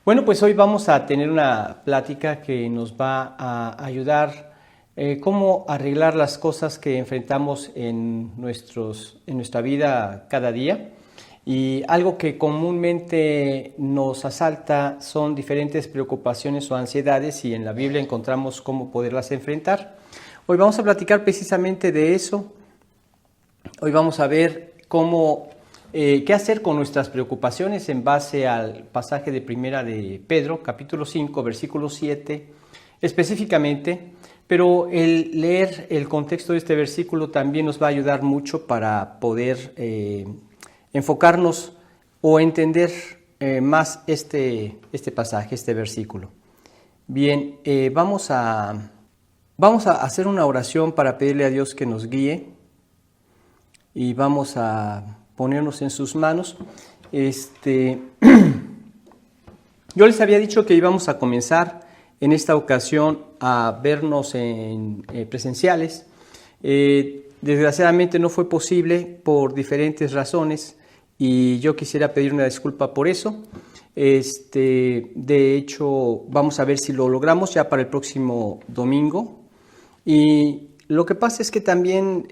Bueno, pues hoy vamos a tener una plática que nos va a ayudar cómo arreglar las cosas que enfrentamos en nuestra vida cada día. Y algo que comúnmente nos asalta son diferentes preocupaciones o ansiedades y en la Biblia encontramos cómo poderlas enfrentar. Hoy vamos a platicar precisamente de eso. Hoy vamos a ver qué hacer con nuestras preocupaciones en base al pasaje de Primera de Pedro, capítulo 5, versículo 7, específicamente, pero el leer el contexto de este versículo también nos va a ayudar mucho para poder enfocarnos o entender más este pasaje, este versículo. Bien, vamos a hacer una oración para pedirle a Dios que nos guíe y vamos a ponernos en sus manos. Yo les había dicho que íbamos a comenzar en esta ocasión a vernos en presenciales. Desgraciadamente no fue posible por diferentes razones y yo quisiera pedir una disculpa por eso. De hecho, vamos a ver si lo logramos ya para el próximo domingo. Y lo que pasa es que también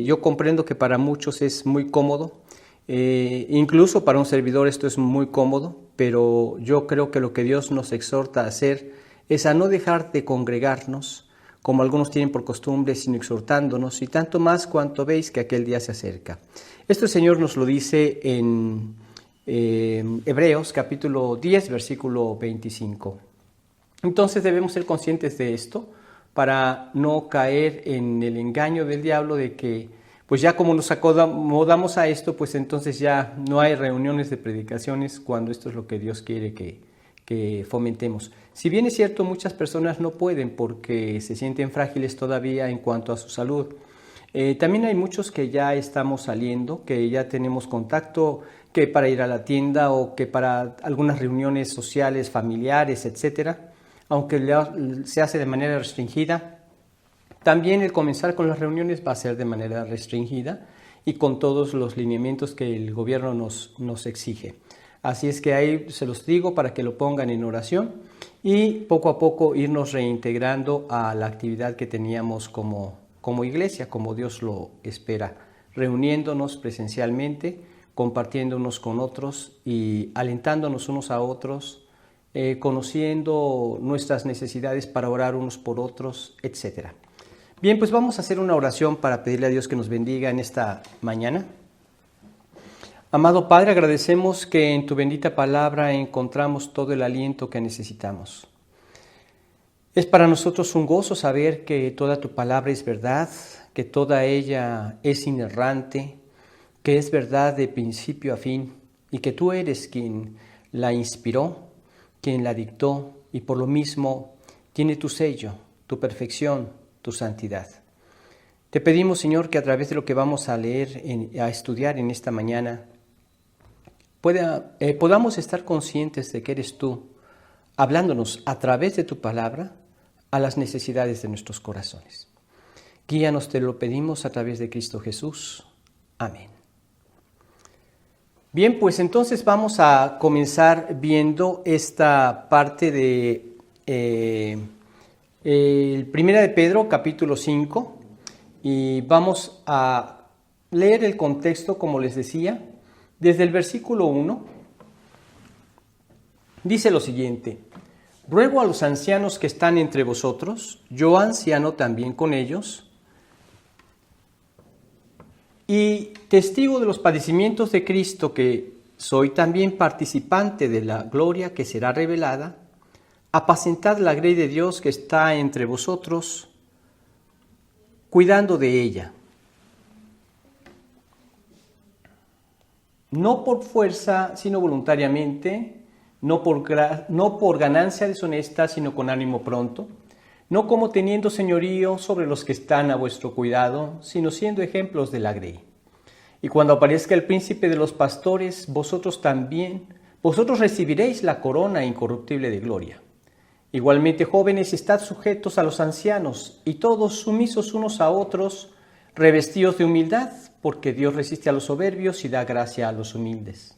yo comprendo que para muchos es muy cómodo, incluso para un servidor esto es muy cómodo, pero yo creo que lo que Dios nos exhorta a hacer es a no dejar de congregarnos, como algunos tienen por costumbre, sino exhortándonos, y tanto más cuanto veis que aquel día se acerca. Esto el Señor nos lo dice en Hebreos capítulo 10, versículo 25. Entonces debemos ser conscientes de esto, para no caer en el engaño del diablo de que, pues ya como nos acomodamos a esto, pues entonces ya no hay reuniones de predicaciones cuando esto es lo que Dios quiere que fomentemos. Si bien es cierto, muchas personas no pueden porque se sienten frágiles todavía en cuanto a su salud. También hay muchos que ya estamos saliendo, que ya tenemos contacto, que para ir a la tienda o que para algunas reuniones sociales, familiares, etcétera. Aunque se hace de manera restringida, también el comenzar con las reuniones va a ser de manera restringida y con todos los lineamientos que el gobierno nos exige. Así es que ahí se los digo para que lo pongan en oración y poco a poco irnos reintegrando a la actividad que teníamos como iglesia, como Dios lo espera, reuniéndonos presencialmente, compartiendo unos con otros y alentándonos unos a otros, conociendo nuestras necesidades para orar unos por otros, etc. Bien, pues vamos a hacer una oración para pedirle a Dios que nos bendiga en esta mañana. Amado Padre, agradecemos que en tu bendita palabra encontramos todo el aliento que necesitamos. Es para nosotros un gozo saber que toda tu palabra es verdad, que toda ella es inerrante, que es verdad de principio a fin y que tú eres quien la inspiró, quien la dictó y por lo mismo tiene tu sello, tu perfección, tu santidad. Te pedimos, Señor, que a través de lo que vamos a leer, a estudiar en esta mañana, podamos estar conscientes de que eres tú, hablándonos a través de tu palabra a las necesidades de nuestros corazones. Guíanos, te lo pedimos a través de Cristo Jesús. Amén. Bien, pues entonces vamos a comenzar viendo esta parte de Primera de Pedro, capítulo 5, y vamos a leer el contexto, como les decía, desde el versículo 1. Dice lo siguiente: ruego a los ancianos que están entre vosotros, yo anciano también con ellos, y testigo de los padecimientos de Cristo, que soy también participante de la gloria que será revelada, apacentad la grey de Dios que está entre vosotros, cuidando de ella. No por fuerza, sino voluntariamente, no por ganancia deshonesta, sino con ánimo pronto, no como teniendo señorío sobre los que están a vuestro cuidado, sino siendo ejemplos de la grey. Y cuando aparezca el príncipe de los pastores, vosotros recibiréis la corona incorruptible de gloria. Igualmente, jóvenes, estad sujetos a los ancianos, y todos sumisos unos a otros, revestidos de humildad, porque Dios resiste a los soberbios y da gracia a los humildes.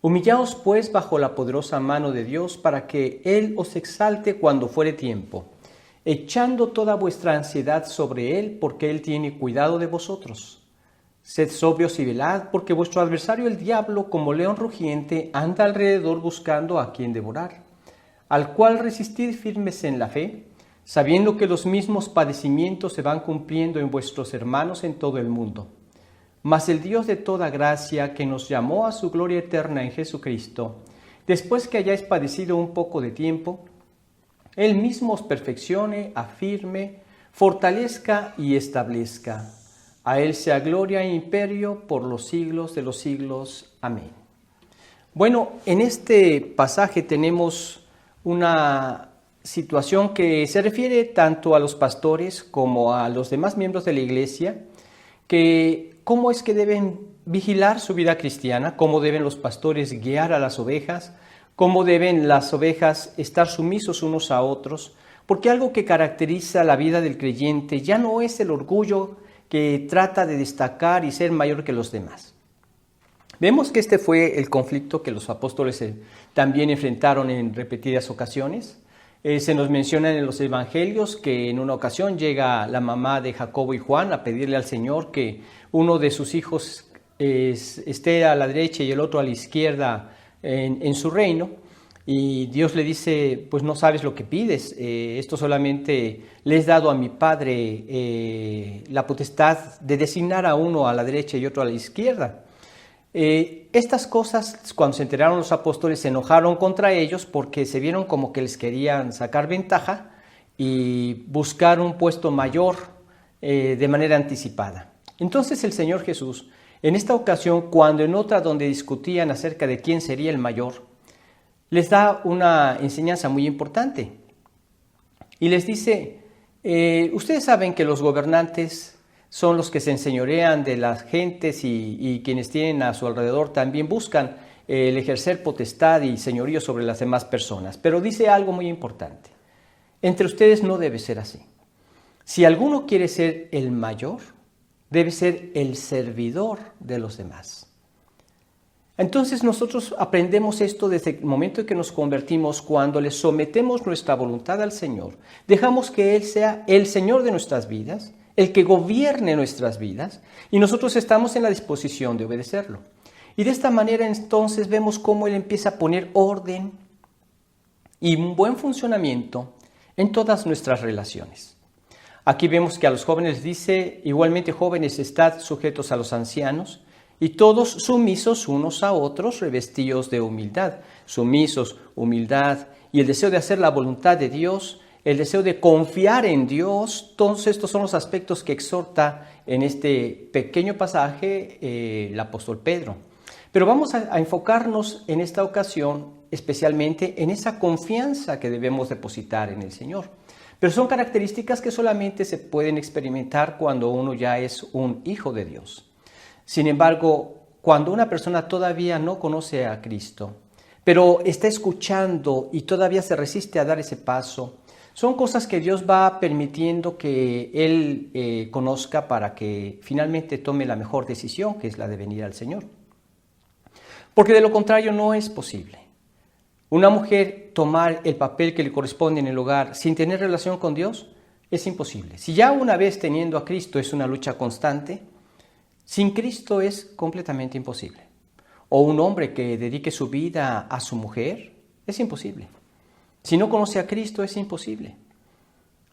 Humillaos pues bajo la poderosa mano de Dios para que Él os exalte cuando fuere tiempo, echando toda vuestra ansiedad sobre Él, porque Él tiene cuidado de vosotros. Sed sobrios y velad, porque vuestro adversario el diablo, como león rugiente, anda alrededor buscando a quien devorar, al cual resistid firmes en la fe, sabiendo que los mismos padecimientos se van cumpliendo en vuestros hermanos en todo el mundo. Mas el Dios de toda gracia, que nos llamó a su gloria eterna en Jesucristo, después que hayáis padecido un poco de tiempo, Él mismo os perfeccione, afirme, fortalezca y establezca. A Él sea gloria e imperio por los siglos de los siglos. Amén. Bueno, en este pasaje tenemos una situación que se refiere tanto a los pastores como a los demás miembros de la iglesia, que cómo es que deben vigilar su vida cristiana, cómo deben los pastores guiar a las ovejas, cómo deben las ovejas estar sumisos unos a otros, porque algo que caracteriza la vida del creyente ya no es el orgullo que trata de destacar y ser mayor que los demás. Vemos que este fue el conflicto que los apóstoles también enfrentaron en repetidas ocasiones. Se nos menciona en los evangelios que en una ocasión llega la mamá de Jacobo y Juan a pedirle al Señor que uno de sus hijos esté a la derecha y el otro a la izquierda en su reino. Y Dios le dice, pues no sabes lo que pides, esto solamente le he dado a mi Padre la potestad de designar a uno a la derecha y otro a la izquierda. Estas cosas, cuando se enteraron los apóstoles, se enojaron contra ellos porque se vieron como que les querían sacar ventaja y buscar un puesto mayor de manera anticipada. Entonces el Señor Jesús, en esta ocasión, cuando en otra donde discutían acerca de quién sería el mayor, les da una enseñanza muy importante y les dice, ustedes saben que los gobernantes son los que se enseñorean de las gentes y quienes tienen a su alrededor también buscan el ejercer potestad y señorío sobre las demás personas. Pero dice algo muy importante, entre ustedes no debe ser así. Si alguno quiere ser el mayor, debe ser el servidor de los demás. Entonces nosotros aprendemos esto desde el momento en que nos convertimos, cuando le sometemos nuestra voluntad al Señor, dejamos que Él sea el Señor de nuestras vidas, el que gobierne nuestras vidas, y nosotros estamos en la disposición de obedecerlo. Y de esta manera entonces vemos cómo Él empieza a poner orden y un buen funcionamiento en todas nuestras relaciones. Aquí vemos que a los jóvenes dice, igualmente jóvenes, estad sujetos a los ancianos, y todos sumisos unos a otros, revestidos de humildad. Sumisos, humildad y el deseo de hacer la voluntad de Dios, el deseo de confiar en Dios. Todos estos son los aspectos que exhorta en este pequeño pasaje el apóstol Pedro. Pero vamos a enfocarnos en esta ocasión especialmente en esa confianza que debemos depositar en el Señor. Pero son características que solamente se pueden experimentar cuando uno ya es un hijo de Dios. Sin embargo, cuando una persona todavía no conoce a Cristo, pero está escuchando y todavía se resiste a dar ese paso, son cosas que Dios va permitiendo que él conozca para que finalmente tome la mejor decisión, que es la de venir al Señor. Porque de lo contrario no es posible. Una mujer tomar el papel que le corresponde en el hogar sin tener relación con Dios es imposible. Si ya una vez teniendo a Cristo es una lucha constante, sin Cristo es completamente imposible. O un hombre que dedique su vida a su mujer, es imposible. Si no conoce a Cristo, es imposible.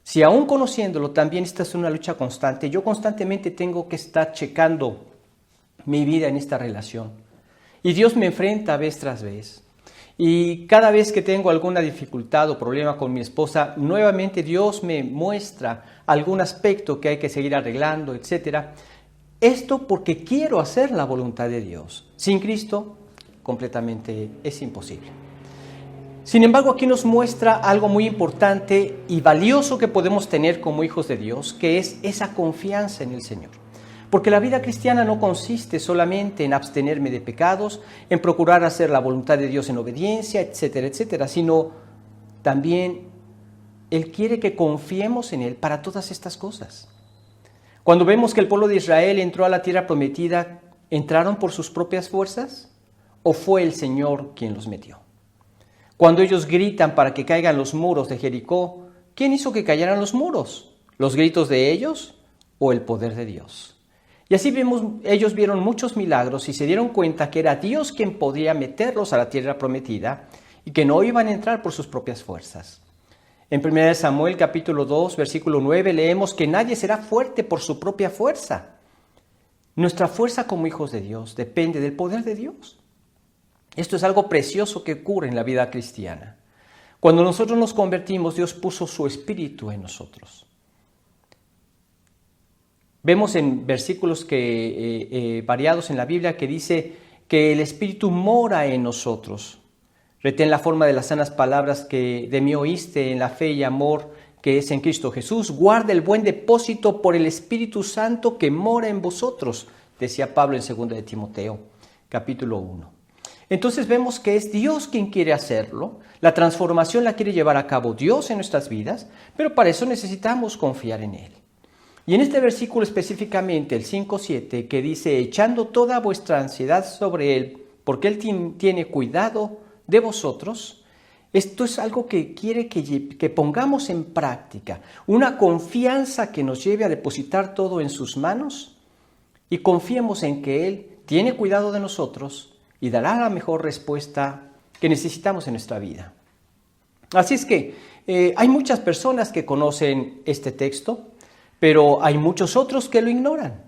Si aún conociéndolo también esta es una lucha constante, yo constantemente tengo que estar checando mi vida en esta relación. Y Dios me enfrenta vez tras vez. Y cada vez que tengo alguna dificultad o problema con mi esposa, nuevamente Dios me muestra algún aspecto que hay que seguir arreglando, etcétera. Esto porque quiero hacer la voluntad de Dios. Sin Cristo, completamente es imposible. Sin embargo, aquí nos muestra algo muy importante y valioso que podemos tener como hijos de Dios, que es esa confianza en el Señor. Porque la vida cristiana no consiste solamente en abstenerme de pecados, en procurar hacer la voluntad de Dios en obediencia, etcétera, etcétera, sino también Él quiere que confiemos en Él para todas estas cosas. Cuando vemos que el pueblo de Israel entró a la tierra prometida, ¿entraron por sus propias fuerzas o fue el Señor quien los metió? Cuando ellos gritan para que caigan los muros de Jericó, ¿quién hizo que cayeran los muros? ¿Los gritos de ellos o el poder de Dios? Y así ellos vieron muchos milagros y se dieron cuenta que era Dios quien podía meterlos a la tierra prometida y que no iban a entrar por sus propias fuerzas. En 1 Samuel capítulo 2, versículo 9, leemos que nadie será fuerte por su propia fuerza. Nuestra fuerza como hijos de Dios depende del poder de Dios. Esto es algo precioso que ocurre en la vida cristiana. Cuando nosotros nos convertimos, Dios puso su espíritu en nosotros. Vemos en versículos variados en la Biblia que dice que el espíritu mora en nosotros. Retén la forma de las sanas palabras que de mí oíste en la fe y amor que es en Cristo Jesús. Guarda el buen depósito por el Espíritu Santo que mora en vosotros, decía Pablo en 2 de Timoteo, capítulo 1. Entonces vemos que es Dios quien quiere hacerlo, la transformación la quiere llevar a cabo Dios en nuestras vidas, pero para eso necesitamos confiar en Él. Y en este versículo específicamente, el 5:7, que dice, echando toda vuestra ansiedad sobre Él, porque Él tiene cuidado de vosotros, esto es algo que quiere que pongamos en práctica, una confianza que nos lleve a depositar todo en sus manos y confiemos en que Él tiene cuidado de nosotros y dará la mejor respuesta que necesitamos en nuestra vida. Así es que hay muchas personas que conocen este texto, pero hay muchos otros que lo ignoran.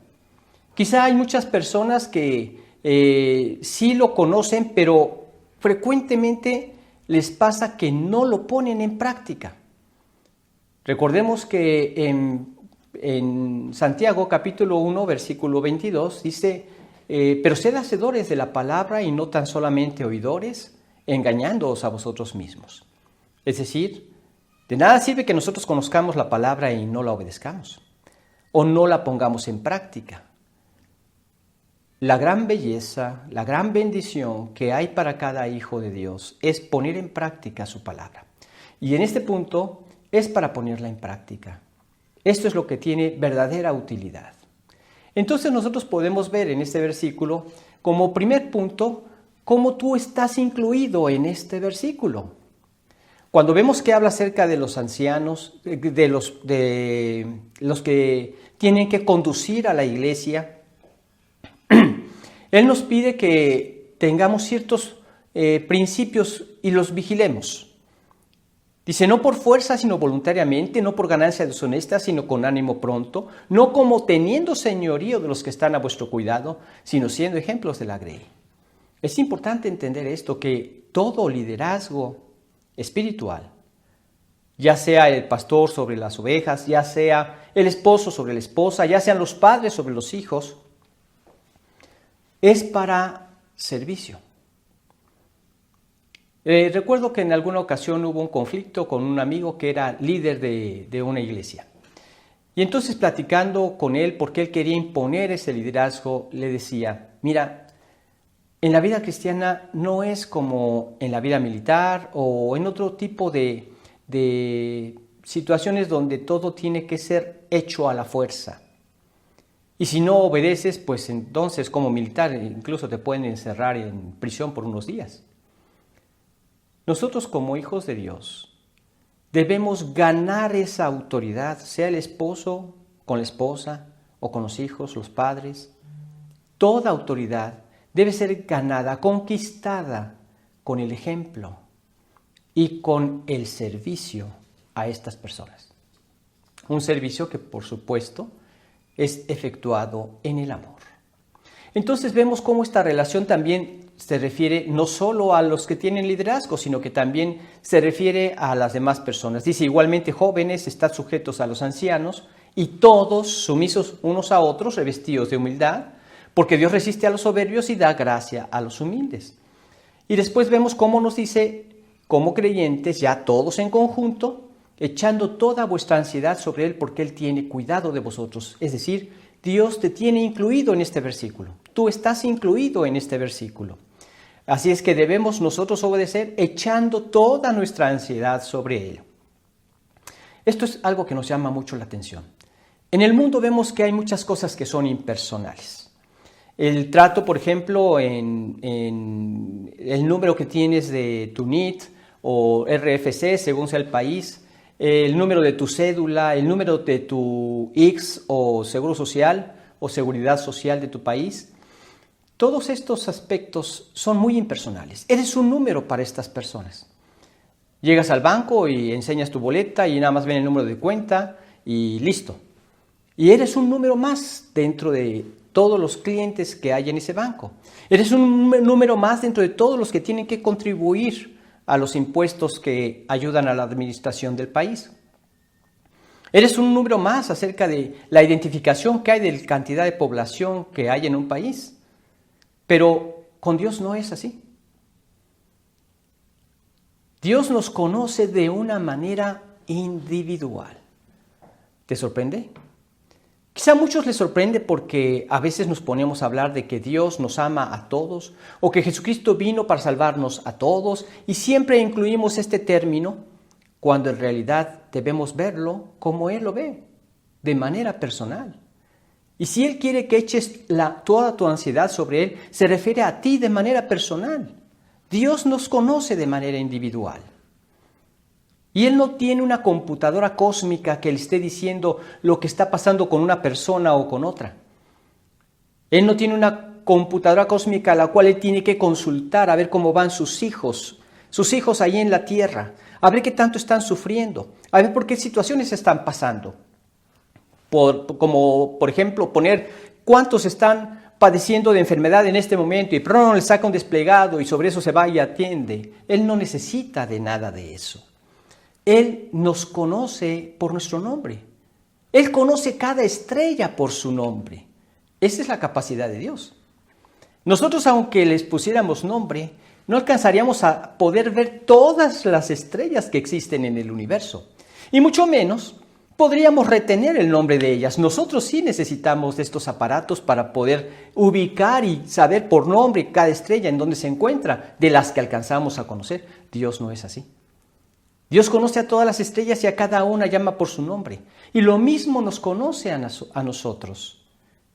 Quizá hay muchas personas que sí lo conocen, pero frecuentemente les pasa que no lo ponen en práctica. Recordemos que en Santiago capítulo 1, versículo 22, dice, pero sed hacedores de la palabra y no tan solamente oidores, engañándoos a vosotros mismos. Es decir, de nada sirve que nosotros conozcamos la palabra y no la obedezcamos, o no la pongamos en práctica. La gran belleza, la gran bendición que hay para cada hijo de Dios es poner en práctica su palabra. Y en este punto es para ponerla en práctica. Esto es lo que tiene verdadera utilidad. Entonces nosotros podemos ver en este versículo, como primer punto, cómo tú estás incluido en este versículo. Cuando vemos que habla acerca de los ancianos, de los que tienen que conducir a la iglesia, Él nos pide que tengamos ciertos principios y los vigilemos. Dice, no por fuerza, sino voluntariamente, no por ganancia deshonesta, sino con ánimo pronto, no como teniendo señorío de los que están a vuestro cuidado, sino siendo ejemplos de la grey. Es importante entender esto, que todo liderazgo espiritual, ya sea el pastor sobre las ovejas, ya sea el esposo sobre la esposa, ya sean los padres sobre los hijos, es para servicio. Recuerdo que en alguna ocasión hubo un conflicto con un amigo que era líder de una iglesia. Y entonces platicando con él, porque él quería imponer ese liderazgo, le decía, mira, en la vida cristiana no es como en la vida militar o en otro tipo de situaciones donde todo tiene que ser hecho a la fuerza. Y si no obedeces, pues entonces como militar incluso te pueden encerrar en prisión por unos días. Nosotros como hijos de Dios debemos ganar esa autoridad, sea el esposo con la esposa o con los hijos, los padres. Toda autoridad debe ser ganada, conquistada con el ejemplo y con el servicio a estas personas. Un servicio que, por supuesto, es efectuado en el amor. Entonces vemos cómo esta relación también se refiere no solo a los que tienen liderazgo, sino que también se refiere a las demás personas. Dice, igualmente jóvenes, estad sujetos a los ancianos y todos sumisos unos a otros, revestidos de humildad, porque Dios resiste a los soberbios y da gracia a los humildes. Y después vemos cómo nos dice, como creyentes, ya todos en conjunto, echando toda vuestra ansiedad sobre Él, porque Él tiene cuidado de vosotros. Es decir, Dios te tiene incluido en este versículo. Tú estás incluido en este versículo. Así es que debemos nosotros obedecer echando toda nuestra ansiedad sobre Él. Esto es algo que nos llama mucho la atención. En el mundo vemos que hay muchas cosas que son impersonales. El trato, por ejemplo, en el número que tienes de tu NIT o RFC, según sea el país, el número de tu cédula, el número de tu IX o seguro social o seguridad social de tu país. Todos estos aspectos son muy impersonales. Eres un número para estas personas. Llegas al banco y enseñas tu boleta y nada más ven el número de cuenta y listo. Y eres un número más dentro de todos los clientes que hay en ese banco. Eres un número más dentro de todos los que tienen que contribuir a los impuestos que ayudan a la administración del país. Eres un número más acerca de la identificación que hay de la cantidad de población que hay en un país. Pero con Dios no es así. Dios nos conoce de una manera individual. ¿Te sorprende? Quizá a muchos les sorprende porque a veces nos ponemos a hablar de que Dios nos ama a todos o que Jesucristo vino para salvarnos a todos y siempre incluimos este término cuando en realidad debemos verlo como Él lo ve, de manera personal. Y si Él quiere que eches toda tu ansiedad sobre Él, se refiere a ti de manera personal. Dios nos conoce de manera individual. Y Él no tiene una computadora cósmica que le esté diciendo lo que está pasando con una persona o con otra. Él no tiene una computadora cósmica a la cual Él tiene que consultar a ver cómo van sus hijos ahí en la tierra, a ver qué tanto están sufriendo, a ver por qué situaciones están pasando. Como por ejemplo poner cuántos están padeciendo de enfermedad en este momento y pronto le saca un desplegado y sobre eso se va y atiende. Él no necesita de nada de eso. Él nos conoce por nuestro nombre. Él conoce cada estrella por su nombre. Esa es la capacidad de Dios. Nosotros, aunque les pusiéramos nombre, no alcanzaríamos a poder ver todas las estrellas que existen en el universo. Y mucho menos podríamos retener el nombre de ellas. Nosotros sí necesitamos de estos aparatos para poder ubicar y saber por nombre cada estrella en dónde se encuentra, de las que alcanzamos a conocer. Dios no es así. Dios conoce a todas las estrellas y a cada una llama por su nombre. Y lo mismo nos conoce a nosotros.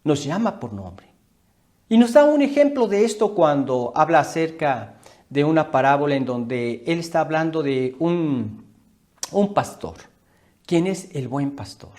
Nos llama por nombre. Y nos da un ejemplo de esto cuando habla acerca de una parábola en donde Él está hablando de un pastor. ¿Quién es el buen pastor?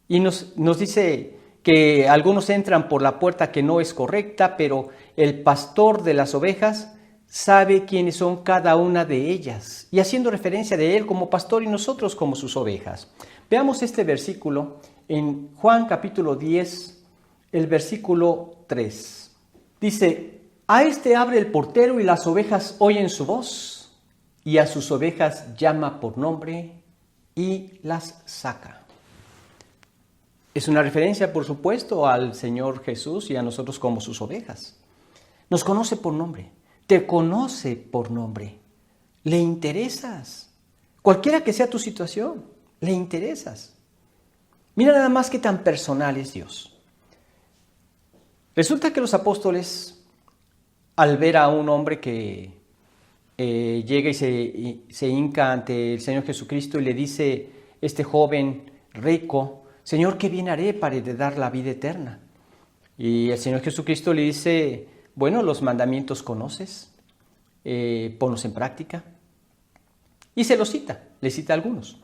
Y nos dice que algunos entran por la puerta que no es correcta, pero el pastor de las ovejas sabe quiénes son cada una de ellas, y haciendo referencia de Él como pastor y nosotros como sus ovejas. Veamos este versículo en Juan capítulo 10, el versículo 3. Dice, a este abre el portero y las ovejas oyen su voz, y a sus ovejas llama por nombre y las saca. Es una referencia, por supuesto, al Señor Jesús y a nosotros como sus ovejas. Nos conoce por nombre. Te conoce por nombre, le interesas, cualquiera que sea tu situación, le interesas. Mira nada más qué tan personal es Dios. Resulta que los apóstoles, al ver a un hombre que llega y se hinca ante el Señor Jesucristo y le dice, este joven rico, Señor, ¿qué bien haré para heredar la vida eterna? Y el Señor Jesucristo le dice, bueno, los mandamientos conoces, ponlos en práctica. Y se los cita, le cita algunos.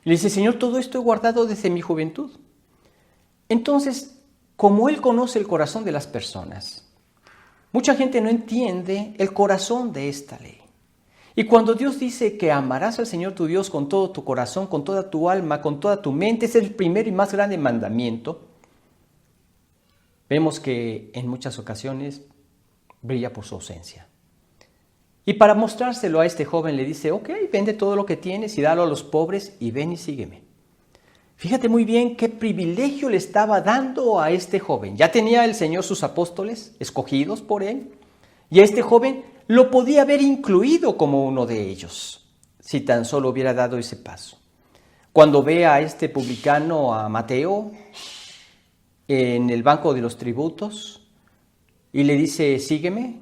Y le dice, Señor, todo esto he guardado desde mi juventud. Entonces, como Él conoce el corazón de las personas, mucha gente no entiende el corazón de esta ley. Y cuando Dios dice que amarás al Señor tu Dios con todo tu corazón, con toda tu alma, con toda tu mente, ese es el primer y más grande mandamiento, vemos que en muchas ocasiones brilla por su ausencia. Y para mostrárselo a este joven le dice, ok, vende todo lo que tienes y dalo a los pobres y ven y sígueme. Fíjate muy bien qué privilegio le estaba dando a este joven. Ya tenía el Señor sus apóstoles escogidos por Él y a este joven lo podía haber incluido como uno de ellos, si tan solo hubiera dado ese paso. Cuando ve a este publicano, a Mateo, en el banco de los tributos y le dice, sígueme,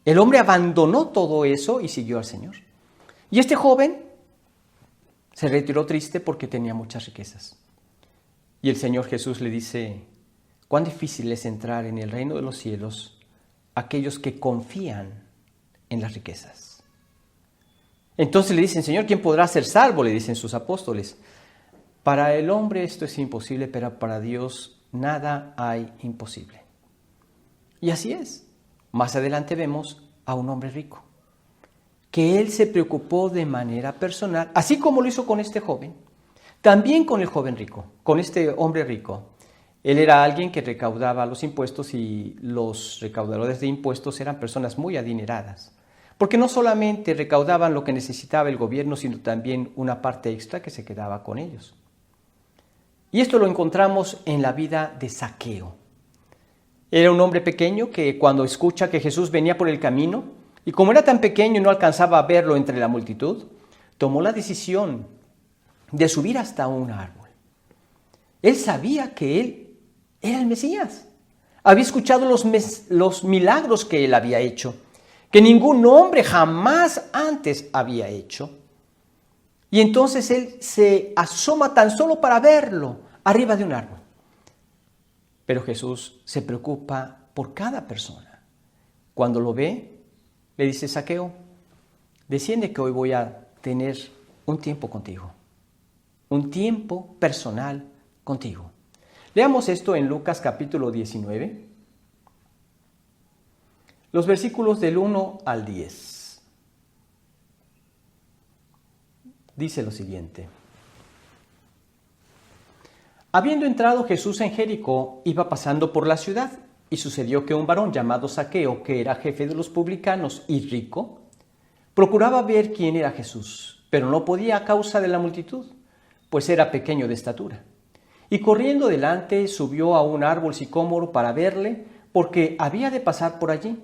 el hombre abandonó todo eso y siguió al Señor. Y este joven se retiró triste porque tenía muchas riquezas. Y el Señor Jesús le dice, cuán difícil es entrar en el reino de los cielos aquellos que confían en las riquezas. Entonces le dicen, Señor, ¿quién podrá ser salvo? Le dicen sus apóstoles. Para el hombre esto es imposible, pero para Dios nada hay imposible. Y así es. Más adelante vemos a un hombre rico, que él se preocupó de manera personal, así como lo hizo con este joven, también con el joven rico, con este hombre rico. Él era alguien que recaudaba los impuestos y los recaudadores de impuestos eran personas muy adineradas, porque no solamente recaudaban lo que necesitaba el gobierno, sino también una parte extra que se quedaba con ellos. Y esto lo encontramos en la vida de Zaqueo. Era un hombre pequeño que cuando escucha que Jesús venía por el camino, y como era tan pequeño y no alcanzaba a verlo entre la multitud, tomó la decisión de subir hasta un árbol. Él sabía que él era el Mesías. Había escuchado los milagros que él había hecho, que ningún hombre jamás antes había hecho. Y entonces él se asoma tan solo para verlo arriba de un árbol. Pero Jesús se preocupa por cada persona. Cuando lo ve, le dice, Zaqueo, desciende que hoy voy a tener un tiempo contigo. Un tiempo personal contigo. Leamos esto en Lucas capítulo 19, los versículos del 1 al 10. Dice lo siguiente. Habiendo entrado Jesús en Jericó, iba pasando por la ciudad, y sucedió que un varón llamado Zaqueo, que era jefe de los publicanos y rico, procuraba ver quién era Jesús, pero no podía a causa de la multitud, pues era pequeño de estatura. Y corriendo delante subió a un árbol sicómoro para verle, porque había de pasar por allí.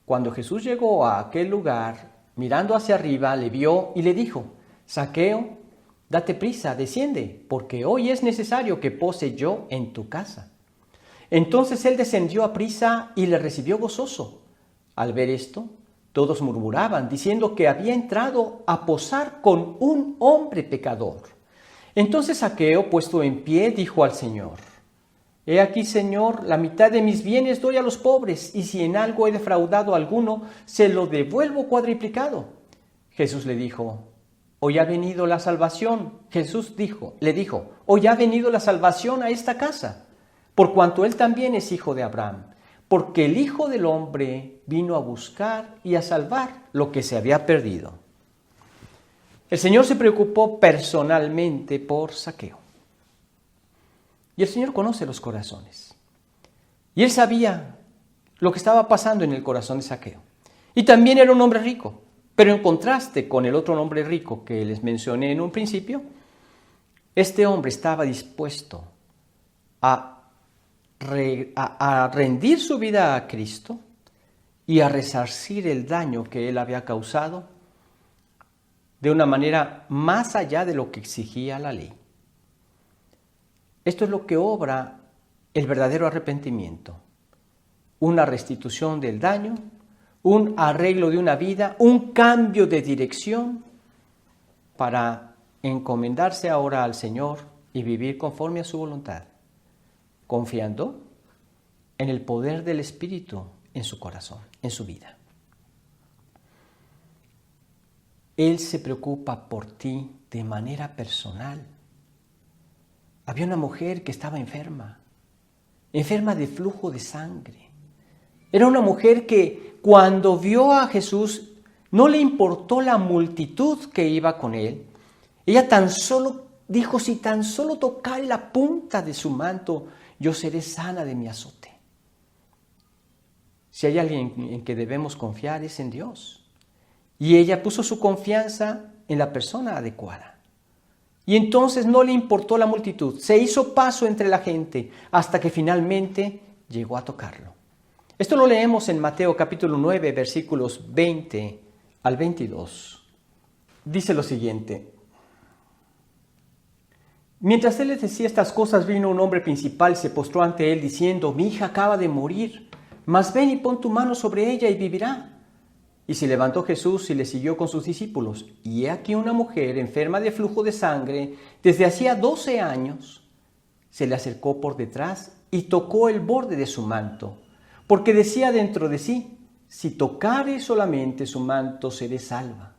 Cuando Jesús llegó a aquel lugar, mirando hacia arriba, le vio y le dijo, Zaqueo, date prisa, desciende, porque hoy es necesario que pose yo en tu casa. Entonces él descendió a prisa y le recibió gozoso. Al ver esto, todos murmuraban, diciendo que había entrado a posar con un hombre pecador. Entonces Zaqueo, puesto en pie, dijo al Señor, He aquí, Señor, la mitad de mis bienes doy a los pobres, y si en algo he defraudado a alguno, se lo devuelvo cuadriplicado. Jesús le dijo, Hoy ha venido la salvación. Le dijo, hoy ha venido la salvación a esta casa, por cuanto él también es hijo de Abraham, porque el Hijo del Hombre vino a buscar y a salvar lo que se había perdido. El Señor se preocupó personalmente por Zaqueo. Y el Señor conoce los corazones. Y él sabía lo que estaba pasando en el corazón de Zaqueo. Y también era un hombre rico. Pero en contraste con el otro hombre rico que les mencioné en un principio, este hombre estaba dispuesto a rendir su vida a Cristo y a resarcir el daño que él había causado de una manera más allá de lo que exigía la ley. Esto es lo que obra el verdadero arrepentimiento, una restitución del daño, un arreglo de una vida, un cambio de dirección para encomendarse ahora al Señor y vivir conforme a su voluntad, confiando en el poder del Espíritu en su corazón, en su vida. Él se preocupa por ti de manera personal. Había una mujer que estaba enferma de flujo de sangre. Era una mujer que cuando vio a Jesús no le importó la multitud que iba con él. Ella tan solo dijo, si tan solo tocaré la punta de su manto, yo seré sana de mi azote. Si hay alguien en que debemos confiar es en Dios. Y ella puso su confianza en la persona adecuada. Y entonces no le importó la multitud. Se hizo paso entre la gente hasta que finalmente llegó a tocarlo. Esto lo leemos en Mateo capítulo 9, versículos 20 al 22. Dice lo siguiente. Mientras él les decía estas cosas, vino un hombre principal y se postró ante él diciendo, mi hija acaba de morir, mas ven y pon tu mano sobre ella y vivirá. Y se levantó Jesús y le siguió con sus discípulos. Y he aquí una mujer enferma de flujo de sangre desde hacía 12 años. Se le acercó por detrás y tocó el borde de su manto, porque decía dentro de sí: si tocare solamente su manto, seré salva.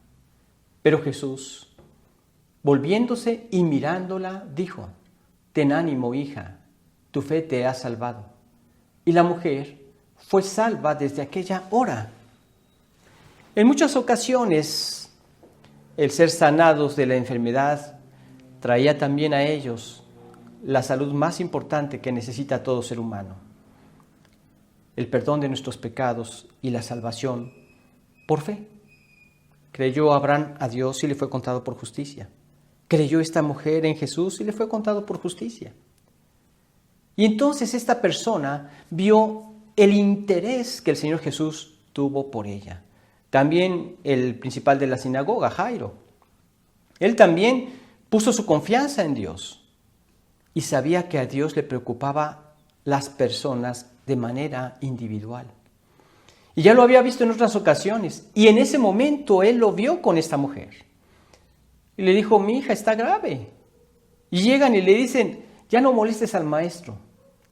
Pero Jesús, volviéndose y mirándola, dijo: ten ánimo, hija, tu fe te ha salvado. Y la mujer fue salva desde aquella hora. En muchas ocasiones, el ser sanados de la enfermedad traía también a ellos la salud más importante que necesita todo ser humano: el perdón de nuestros pecados y la salvación por fe. Creyó Abraham a Dios y le fue contado por justicia. Creyó esta mujer en Jesús y le fue contado por justicia. Y entonces esta persona vio el interés que el Señor Jesús tuvo por ella. También el principal de la sinagoga, Jairo, él también puso su confianza en Dios y sabía que a Dios le preocupaba las personas de manera individual. Y ya lo había visto en otras ocasiones, y en ese momento él lo vio con esta mujer. Y le dijo: mi hija está grave. Y llegan y le dicen: ya no molestes al maestro,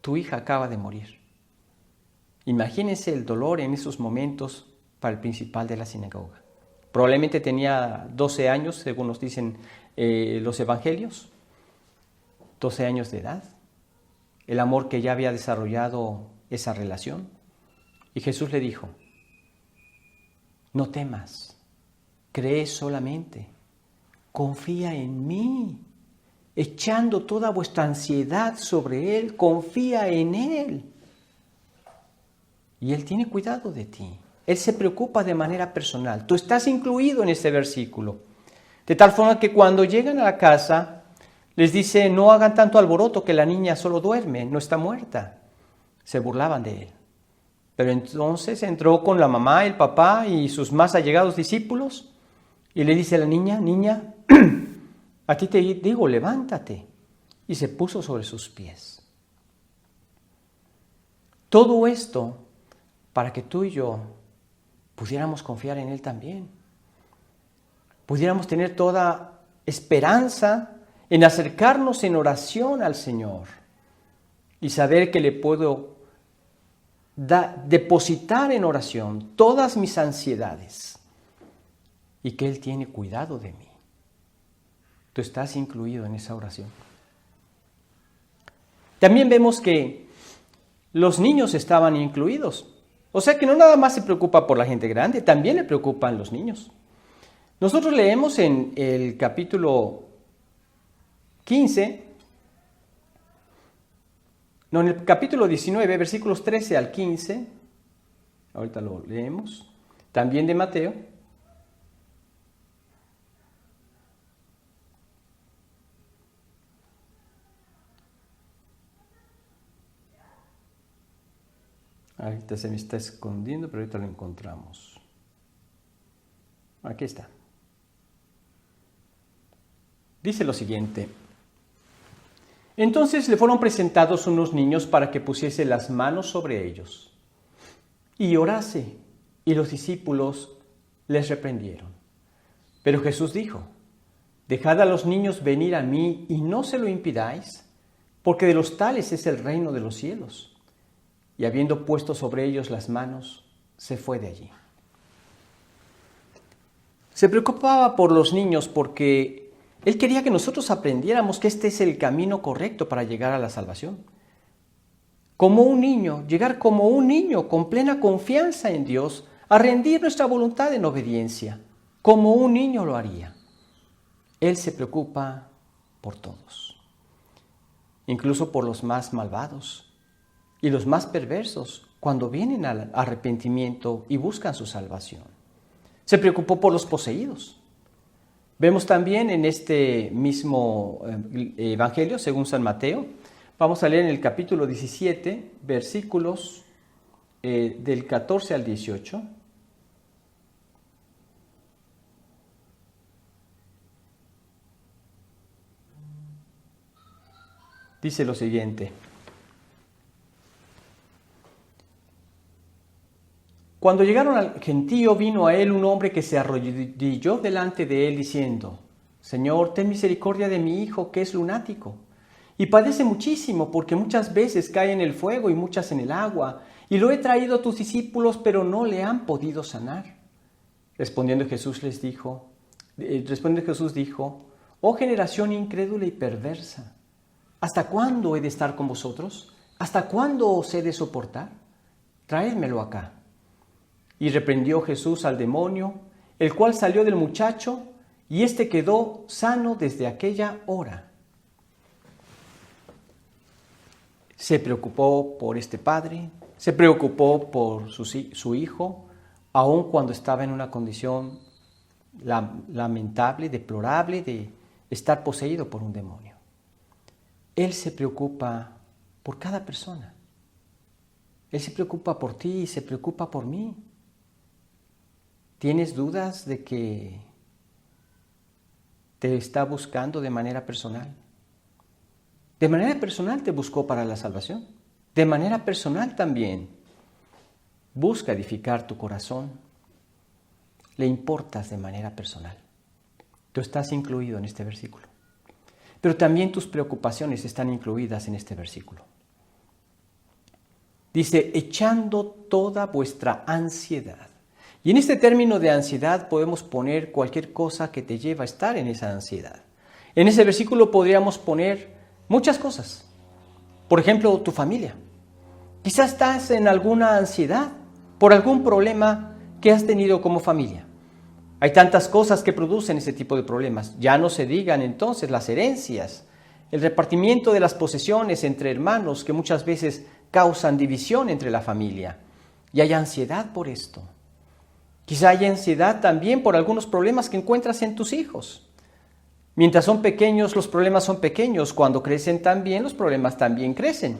tu hija acaba de morir. Imagínense el dolor en esos momentos para el principal de la sinagoga. Probablemente tenía 12 años, según nos dicen los evangelios, 12 años de edad. El amor que ya había desarrollado esa relación. Y Jesús le dijo: no temas, cree solamente, confía en mí, echando toda vuestra ansiedad sobre Él, confía en Él. Y Él tiene cuidado de ti. Él se preocupa de manera personal. Tú estás incluido en este versículo. De tal forma que cuando llegan a la casa, les dice: no hagan tanto alboroto, que la niña solo duerme, no está muerta. Se burlaban de Él. Pero entonces entró con la mamá, el papá y sus más allegados discípulos y le dice a la niña: niña, a ti te digo, levántate. Y se puso sobre sus pies. Todo esto para que tú y yo pudiéramos confiar en Él también. Pudiéramos tener toda esperanza en acercarnos en oración al Señor y saber que le puedo depositar en oración todas mis ansiedades y que Él tiene cuidado de mí. Tú estás incluido en esa oración. También vemos que los niños estaban incluidos. O sea que no nada más se preocupa por la gente grande, también le preocupan los niños. Nosotros leemos en el capítulo 15, no, en el capítulo 19, versículos 13 al 15, ahorita lo leemos, también de Mateo. Ahorita se me está escondiendo, pero ahorita lo encontramos. Aquí está. Dice lo siguiente: entonces le fueron presentados unos niños para que pusiese las manos sobre ellos y orase, y los discípulos les reprendieron. Pero Jesús dijo: dejad a los niños venir a mí y no se lo impidáis, porque de los tales es el reino de los cielos. Y habiendo puesto sobre ellos las manos, se fue de allí. Se preocupaba por los niños porque Él quería que nosotros aprendiéramos que este es el camino correcto para llegar a la salvación. Como un niño, llegar como un niño con plena confianza en Dios, a rendir nuestra voluntad en obediencia, como un niño lo haría. Él se preocupa por todos, incluso por los más malvados y los más perversos, cuando vienen al arrepentimiento y buscan su salvación. Se preocupó por los poseídos. Vemos también en este mismo evangelio, según San Mateo, vamos a leer en el capítulo 17, versículos del 14 al 18. Dice lo siguiente: cuando llegaron al gentío, vino a él un hombre que se arrodilló delante de él diciendo: Señor, ten misericordia de mi hijo, que es lunático, y padece muchísimo porque muchas veces cae en el fuego y muchas en el agua. Y lo he traído a tus discípulos, pero no le han podido sanar. Respondiendo Jesús dijo, oh generación incrédula y perversa, ¿hasta cuándo he de estar con vosotros? ¿Hasta cuándo os he de soportar? Traédmelo acá. Y reprendió Jesús al demonio, el cual salió del muchacho, y éste quedó sano desde aquella hora. Se preocupó por este padre, se preocupó por su hijo, aun cuando estaba en una condición lamentable, deplorable, de estar poseído por un demonio. Él se preocupa por cada persona. Él se preocupa por ti y se preocupa por mí. ¿Tienes dudas de que te está buscando de manera personal? De manera personal te buscó para la salvación. De manera personal también busca edificar tu corazón. Le importas de manera personal. Tú estás incluido en este versículo. Pero también tus preocupaciones están incluidas en este versículo. Dice, echando toda vuestra ansiedad. Y en este término de ansiedad podemos poner cualquier cosa que te lleva a estar en esa ansiedad. En ese versículo podríamos poner muchas cosas. Por ejemplo, tu familia. Quizás estás en alguna ansiedad por algún problema que has tenido como familia. Hay tantas cosas que producen ese tipo de problemas. Ya no se digan entonces las herencias, el repartimiento de las posesiones entre hermanos que muchas veces causan división entre la familia. Y hay ansiedad por esto. Quizá hay ansiedad también por algunos problemas que encuentras en tus hijos. Mientras son pequeños, los problemas son pequeños. Cuando crecen también, los problemas también crecen.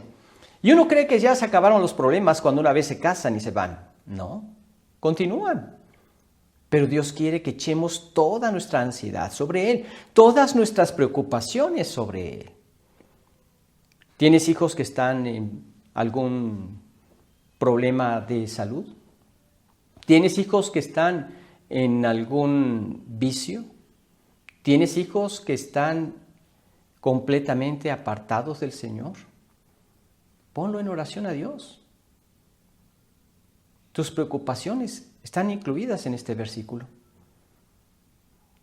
Y uno cree que ya se acabaron los problemas cuando una vez se casan y se van. No, continúan. Pero Dios quiere que echemos toda nuestra ansiedad sobre Él, todas nuestras preocupaciones sobre Él. ¿Tienes hijos que están en algún problema de salud? ¿Tienes hijos que están en algún vicio? ¿Tienes hijos que están completamente apartados del Señor? Ponlo en oración a Dios. Tus preocupaciones están incluidas en este versículo.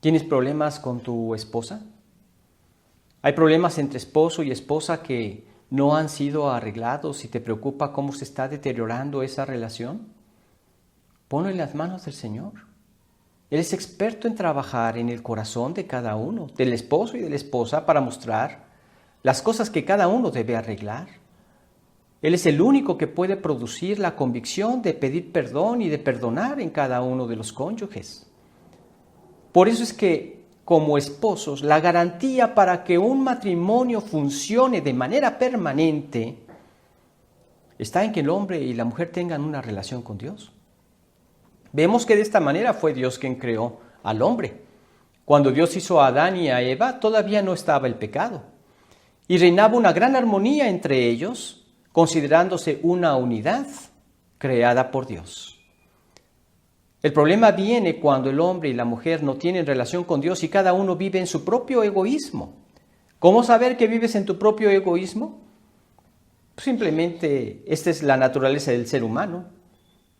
¿Tienes problemas con tu esposa? ¿Hay problemas entre esposo y esposa que no han sido arreglados y te preocupa cómo se está deteriorando esa relación? Ponlo en las manos del Señor. Él es experto en trabajar en el corazón de cada uno, del esposo y de la esposa, para mostrar las cosas que cada uno debe arreglar. Él es el único que puede producir la convicción de pedir perdón y de perdonar en cada uno de los cónyuges. Por eso es que, como esposos, la garantía para que un matrimonio funcione de manera permanente está en que el hombre y la mujer tengan una relación con Dios. Vemos que de esta manera fue Dios quien creó al hombre. Cuando Dios hizo a Adán y a Eva, todavía no estaba el pecado. Y reinaba una gran armonía entre ellos, considerándose una unidad creada por Dios. El problema viene cuando el hombre y la mujer no tienen relación con Dios y cada uno vive en su propio egoísmo. ¿Cómo saber que vives en tu propio egoísmo? Simplemente esta es la naturaleza del ser humano.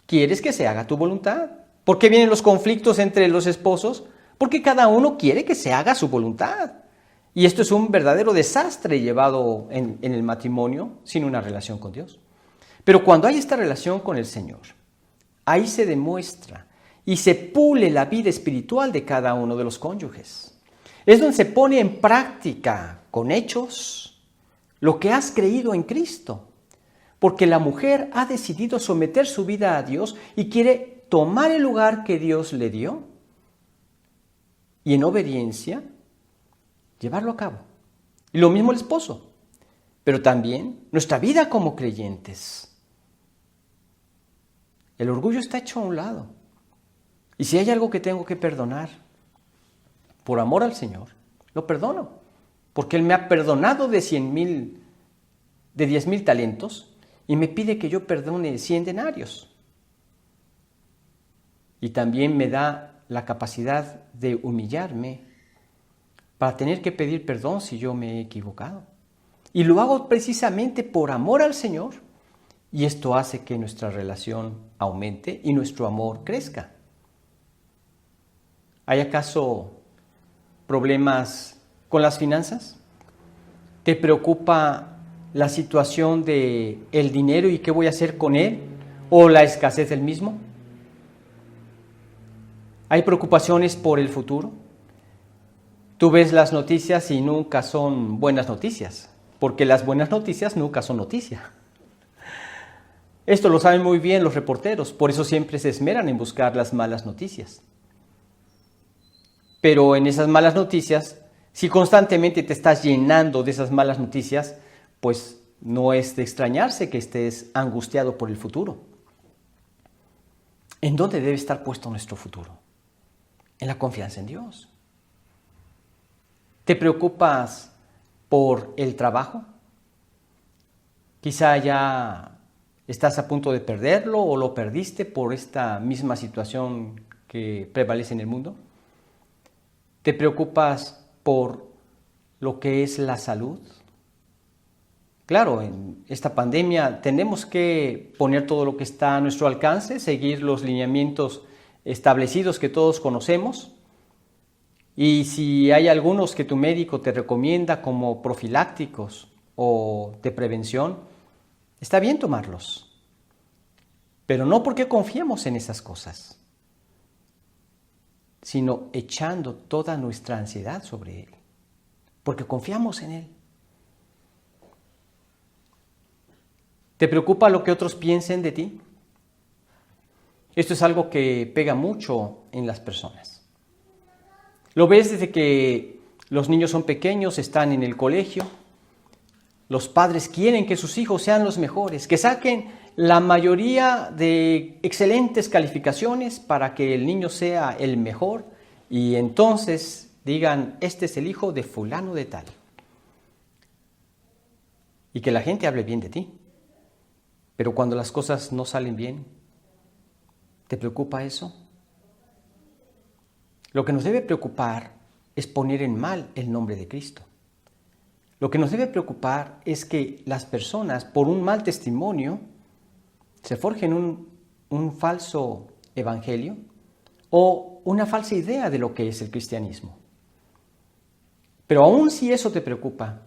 Quieres que se haga tu voluntad. ¿Por qué vienen los conflictos entre los esposos? Porque cada uno quiere que se haga su voluntad. Y esto es un verdadero desastre llevado en el matrimonio sin una relación con Dios. Pero cuando hay esta relación con el Señor, ahí se demuestra y se pule la vida espiritual de cada uno de los cónyuges. Es donde se pone en práctica con hechos lo que has creído en Cristo. Porque la mujer ha decidido someter su vida a Dios y quiere tomar el lugar que Dios le dio y en obediencia llevarlo a cabo. Y lo mismo el esposo, pero también nuestra vida como creyentes. El orgullo está hecho a un lado. Y si hay algo que tengo que perdonar, por amor al Señor, lo perdono. Porque Él me ha perdonado de 10,000 talentos y me pide que yo perdone 100 denarios. Y también me da la capacidad de humillarme para tener que pedir perdón si yo me he equivocado. Y lo hago precisamente por amor al Señor. Y esto hace que nuestra relación aumente y nuestro amor crezca. ¿Hay acaso problemas con las finanzas? ¿Te preocupa la situación de el dinero y qué voy a hacer con él? ¿O la escasez del mismo? ¿Hay preocupaciones por el futuro? Tú ves las noticias y nunca son buenas noticias, porque las buenas noticias nunca son noticia. Esto lo saben muy bien los reporteros, por eso siempre se esmeran en buscar las malas noticias. Pero en esas malas noticias, si constantemente te estás llenando de esas malas noticias, pues no es de extrañarse que estés angustiado por el futuro. ¿En dónde debe estar puesto nuestro futuro? En la confianza en Dios. ¿Te preocupas por el trabajo? Quizá ya estás a punto de perderlo o lo perdiste por esta misma situación que prevalece en el mundo. ¿Te preocupas por lo que es la salud? Claro, en esta pandemia tenemos que poner todo lo que está a nuestro alcance, seguir los lineamientos establecidos que todos conocemos. Y si hay algunos que tu médico te recomienda como profilácticos o de prevención, está bien tomarlos. Pero no porque confiemos en esas cosas, sino echando toda nuestra ansiedad sobre Él, porque confiamos en Él. ¿Te preocupa lo que otros piensen de ti? Esto es algo que pega mucho en las personas. Lo ves desde que los niños son pequeños, están en el colegio. Los padres quieren que sus hijos sean los mejores, que saquen la mayoría de excelentes calificaciones para que el niño sea el mejor y entonces digan, este es el hijo de fulano de tal. Y que la gente hable bien de ti. Pero cuando las cosas no salen bien, ¿te preocupa eso? Lo que nos debe preocupar es poner en mal el nombre de Cristo. Lo que nos debe preocupar es que las personas, por un mal testimonio, se forjen un falso evangelio o una falsa idea de lo que es el cristianismo. Pero aun si eso te preocupa,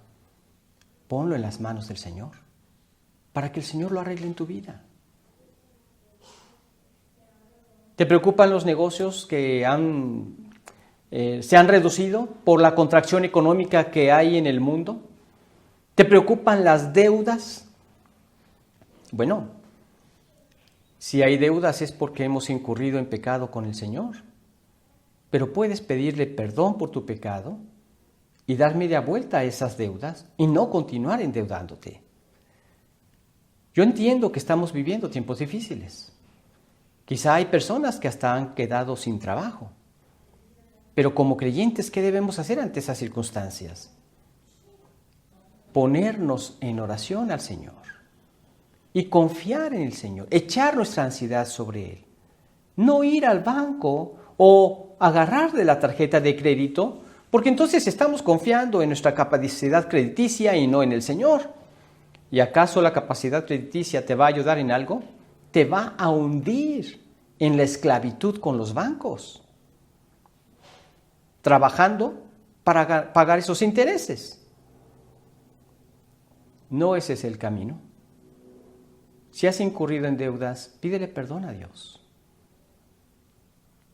ponlo en las manos del Señor, para que el Señor lo arregle en tu vida. ¿Te preocupan los negocios que se han reducido por la contracción económica que hay en el mundo? ¿Te preocupan las deudas? Bueno, si hay deudas es porque hemos incurrido en pecado con el Señor. Pero puedes pedirle perdón por tu pecado y dar media vuelta a esas deudas y no continuar endeudándote. Yo entiendo que estamos viviendo tiempos difíciles. Quizá hay personas que hasta han quedado sin trabajo. Pero como creyentes, ¿qué debemos hacer ante esas circunstancias? Ponernos en oración al Señor y confiar en el Señor, echar nuestra ansiedad sobre Él. No ir al banco o agarrar de la tarjeta de crédito, porque entonces estamos confiando en nuestra capacidad crediticia y no en el Señor. ¿Y acaso la capacidad crediticia te va a ayudar en algo? Te va a hundir en la esclavitud con los bancos, trabajando para pagar esos intereses. No ese es el camino. Si has incurrido en deudas, pídele perdón a Dios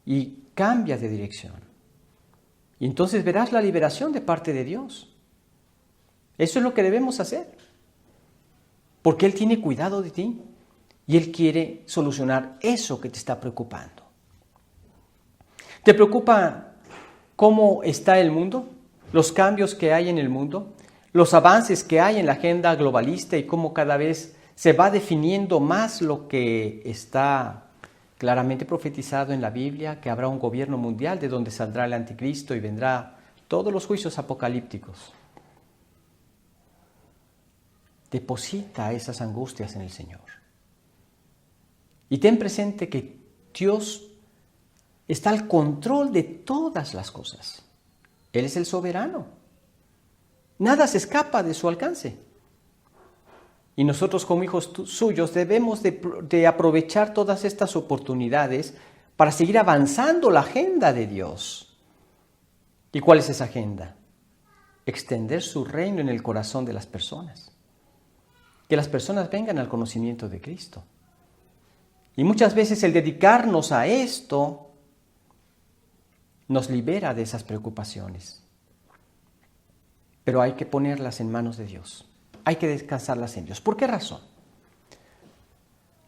y cambia de dirección. Y entonces verás la liberación de parte de Dios. Eso es lo que debemos hacer. Porque Él tiene cuidado de ti y Él quiere solucionar eso que te está preocupando. ¿Te preocupa cómo está el mundo? ¿Los cambios que hay en el mundo? ¿Los avances que hay en la agenda globalista y cómo cada vez se va definiendo más lo que está claramente profetizado en la Biblia, que habrá un gobierno mundial de donde saldrá el anticristo y vendrá todos los juicios apocalípticos? Deposita esas angustias en el Señor. Y ten presente que Dios está al control de todas las cosas. Él es el soberano. Nada se escapa de su alcance. Y nosotros como hijos suyos debemos de aprovechar todas estas oportunidades para seguir avanzando la agenda de Dios. ¿Y cuál es esa agenda? Extender su reino en el corazón de las personas. Que las personas vengan al conocimiento de Cristo. Y muchas veces el dedicarnos a esto nos libera de esas preocupaciones. Pero hay que ponerlas en manos de Dios. Hay que descansarlas en Dios. ¿Por qué razón?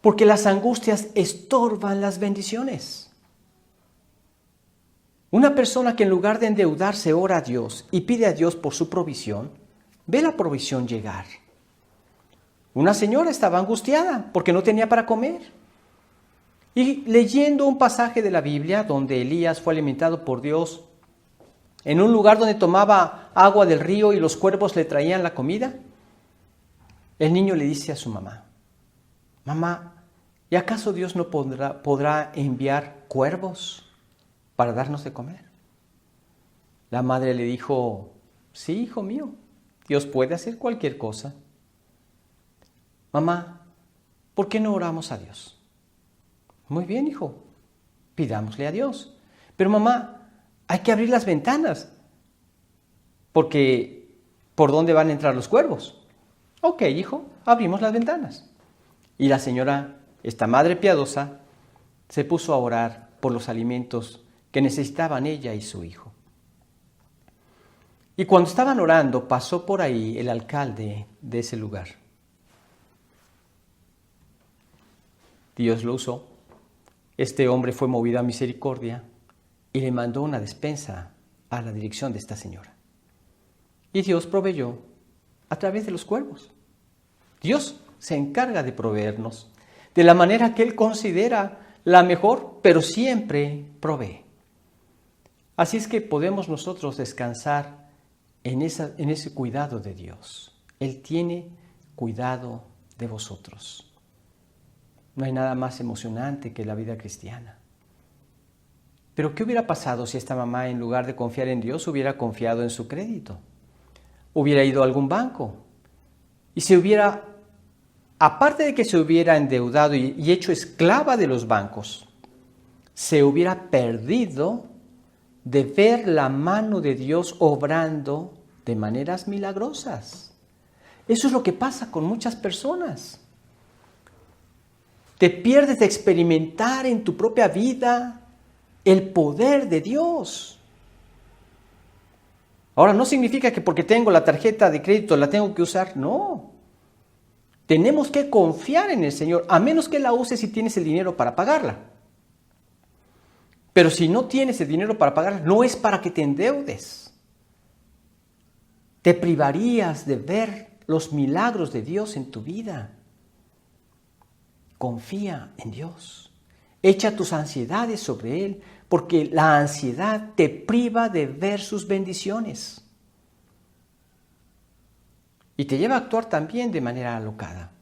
Porque las angustias estorban las bendiciones. Una persona que en lugar de endeudarse ora a Dios y pide a Dios por su provisión, ve la provisión llegar. Una señora estaba angustiada porque no tenía para comer. Y leyendo un pasaje de la Biblia donde Elías fue alimentado por Dios en un lugar donde tomaba agua del río y los cuervos le traían la comida, el niño le dice a su mamá: mamá, ¿y acaso Dios no podrá enviar cuervos para darnos de comer? La madre le dijo: sí, hijo mío, Dios puede hacer cualquier cosa. Mamá, ¿por qué no oramos a Dios? Muy bien, hijo, pidámosle a Dios. Pero mamá, hay que abrir las ventanas, porque ¿por dónde van a entrar los cuervos? Ok, hijo, abrimos las ventanas. Y la señora, esta madre piadosa, se puso a orar por los alimentos que necesitaban ella y su hijo. Y cuando estaban orando, pasó por ahí el alcalde de ese lugar. Dios lo usó. Este hombre fue movido a misericordia y le mandó una despensa a la dirección de esta señora. Y Dios proveyó a través de los cuervos. Dios se encarga de proveernos de la manera que Él considera la mejor, pero siempre provee. Así es que podemos nosotros descansar en ese cuidado de Dios. Él tiene cuidado de vosotros. No hay nada más emocionante que la vida cristiana. Pero ¿qué hubiera pasado si esta mamá, en lugar de confiar en Dios, hubiera confiado en su crédito? Hubiera ido a algún banco y se hubiera, aparte de que se hubiera endeudado y hecho esclava de los bancos, se hubiera perdido de ver la mano de Dios obrando de maneras milagrosas. Eso es lo que pasa con muchas personas. Te pierdes de experimentar en tu propia vida el poder de Dios. Ahora, no significa que porque tengo la tarjeta de crédito la tengo que usar, no. Tenemos que confiar en el Señor, a menos que la uses si tienes el dinero para pagarla. Pero si no tienes el dinero para pagarla, no es para que te endeudes. Te privarías de ver los milagros de Dios en tu vida. Confía en Dios. Echa tus ansiedades sobre Él, porque la ansiedad te priva de ver sus bendiciones. Y te lleva a actuar también de manera alocada.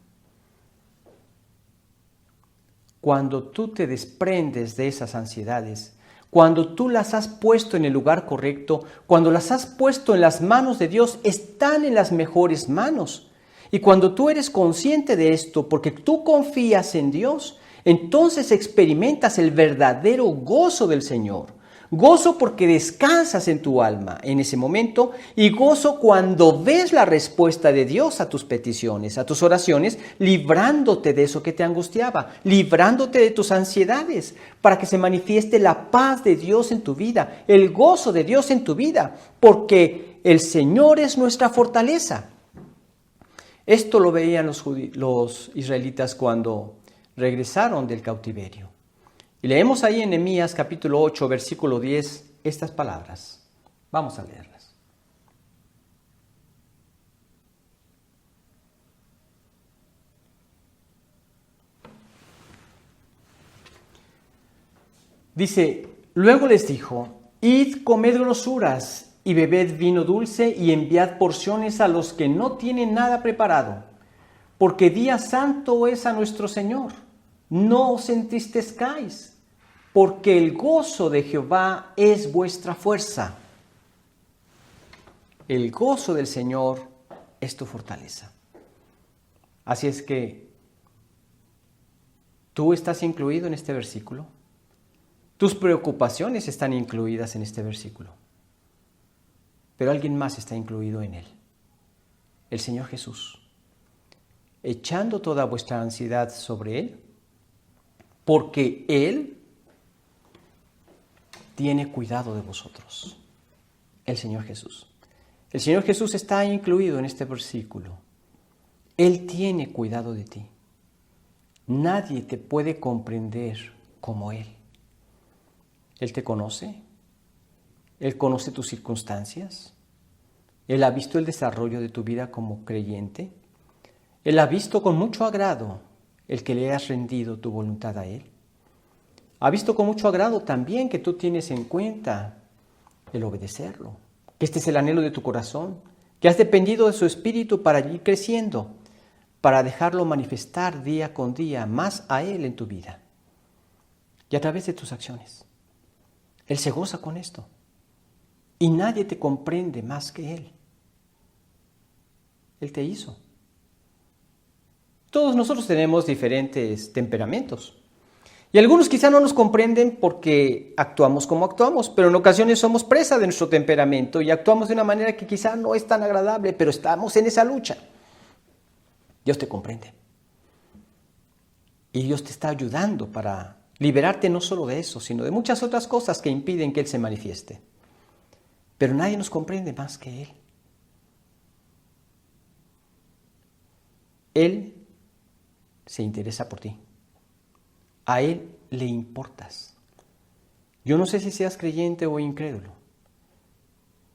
Cuando tú te desprendes de esas ansiedades, cuando tú las has puesto en el lugar correcto, cuando las has puesto en las manos de Dios, están en las mejores manos. Y cuando tú eres consciente de esto, porque tú confías en Dios, entonces experimentas el verdadero gozo del Señor. Gozo porque descansas en tu alma en ese momento y gozo cuando ves la respuesta de Dios a tus peticiones, a tus oraciones, librándote de eso que te angustiaba, librándote de tus ansiedades, para que se manifieste la paz de Dios en tu vida, el gozo de Dios en tu vida, porque el Señor es nuestra fortaleza. Esto lo veían los israelitas cuando regresaron del cautiverio. Y leemos ahí en Nehemías capítulo 8, versículo 10, estas palabras. Vamos a leerlas. Dice: luego les dijo: id, comed grosuras y bebed vino dulce y enviad porciones a los que no tienen nada preparado, porque día santo es a nuestro Señor. No os entristezcáis, porque el gozo de Jehová es vuestra fuerza. el gozo del Señor es tu fortaleza. Así es que tú estás incluido en este versículo. Tus preocupaciones están incluidas en este versículo. Pero alguien más está incluido en él. El Señor Jesús. Echando toda vuestra ansiedad sobre Él, porque Él tiene cuidado de vosotros. El Señor Jesús. El Señor Jesús está incluido en este versículo. Él tiene cuidado de ti. Nadie te puede comprender como Él. Él te conoce. Él conoce tus circunstancias. Él ha visto el desarrollo de tu vida como creyente. Él ha visto con mucho agrado el que le has rendido tu voluntad a Él. Ha visto con mucho agrado también que tú tienes en cuenta el obedecerlo, que este es el anhelo de tu corazón, que has dependido de su Espíritu para ir creciendo, para dejarlo manifestar día con día más a Él en tu vida y a través de tus acciones. Él se goza con esto y nadie te comprende más que Él. Él te hizo. Todos nosotros tenemos diferentes temperamentos. Y algunos quizá no nos comprenden porque actuamos como actuamos, pero en ocasiones somos presa de nuestro temperamento y actuamos de una manera que quizá no es tan agradable, pero estamos en esa lucha. Dios te comprende. Y Dios te está ayudando para liberarte no solo de eso, sino de muchas otras cosas que impiden que Él se manifieste. Pero nadie nos comprende más que Él. Él se interesa por ti. A Él le importas. Yo no sé si seas creyente o incrédulo,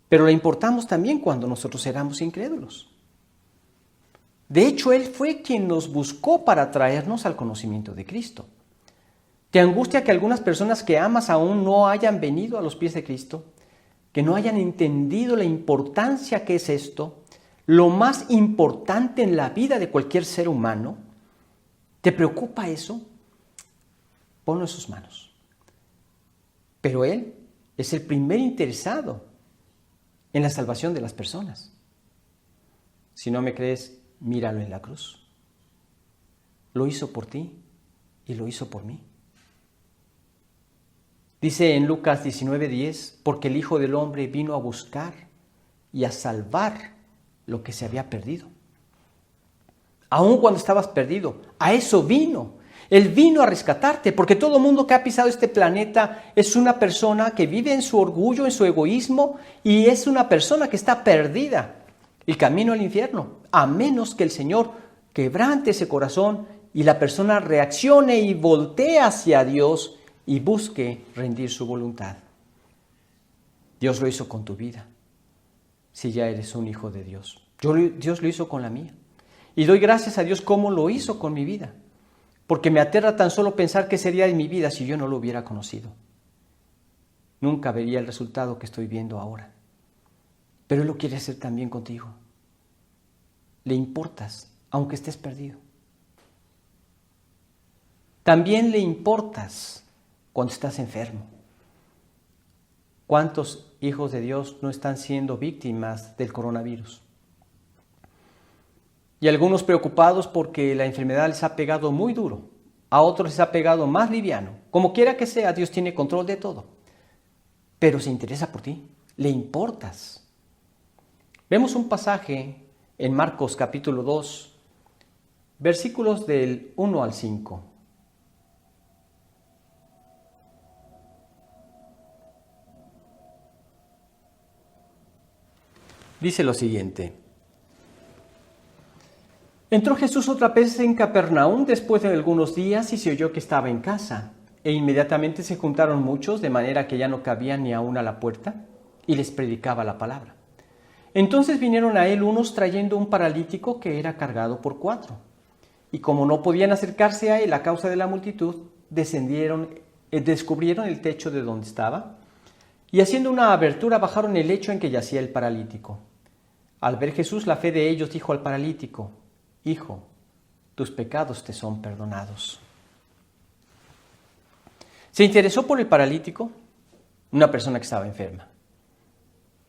pero le importamos también cuando nosotros éramos incrédulos. De hecho, Él fue quien nos buscó para traernos al conocimiento de Cristo. ¿Te angustia que algunas personas que amas aún no hayan venido a los pies de Cristo? Que no hayan entendido la importancia que es esto, lo más importante en la vida de cualquier ser humano. ¿Te preocupa eso? Ponlo en sus manos. Pero Él es el primer interesado en la salvación de las personas. Si no me crees, míralo en la cruz. Lo hizo por ti y lo hizo por mí. Dice en Lucas 19:10, porque el Hijo del Hombre vino a buscar y a salvar lo que se había perdido. Aun cuando estabas perdido, a eso vino. Él vino a rescatarte, porque todo mundo que ha pisado este planeta es una persona que vive en su orgullo, en su egoísmo, y es una persona que está perdida, el camino al infierno, a menos que el Señor quebrante ese corazón y la persona reaccione y voltee hacia Dios y busque rendir su voluntad. Dios lo hizo con tu vida, si ya eres un hijo de Dios. Dios lo hizo con la mía. Y doy gracias a Dios cómo lo hizo con mi vida, porque me aterra tan solo pensar qué sería de mi vida si yo no lo hubiera conocido. Nunca vería el resultado que estoy viendo ahora. Pero Él lo quiere hacer también contigo. Le importas, aunque estés perdido. También le importas cuando estás enfermo. ¿Cuántos hijos de Dios no están siendo víctimas del coronavirus? Y algunos preocupados porque la enfermedad les ha pegado muy duro. A otros les ha pegado más liviano. Como quiera que sea, Dios tiene control de todo. Pero se interesa por ti. Le importas. Vemos un pasaje en Marcos capítulo 2, versículos del 1 al 5. Dice lo siguiente. Entró Jesús otra vez en Capernaum después de algunos días y se oyó que estaba en casa. E inmediatamente se juntaron muchos, de manera que ya no cabían ni aún a la puerta, y les predicaba la palabra. Entonces vinieron a él unos trayendo un paralítico que era cargado por 4. Y como no podían acercarse a él a causa de la multitud, descubrieron el techo de donde estaba, y haciendo una abertura bajaron el lecho en que yacía el paralítico. Al ver Jesús la fe de ellos, dijo al paralítico: Hijo, tus pecados te son perdonados. Se interesó por el paralítico, una persona que estaba enferma.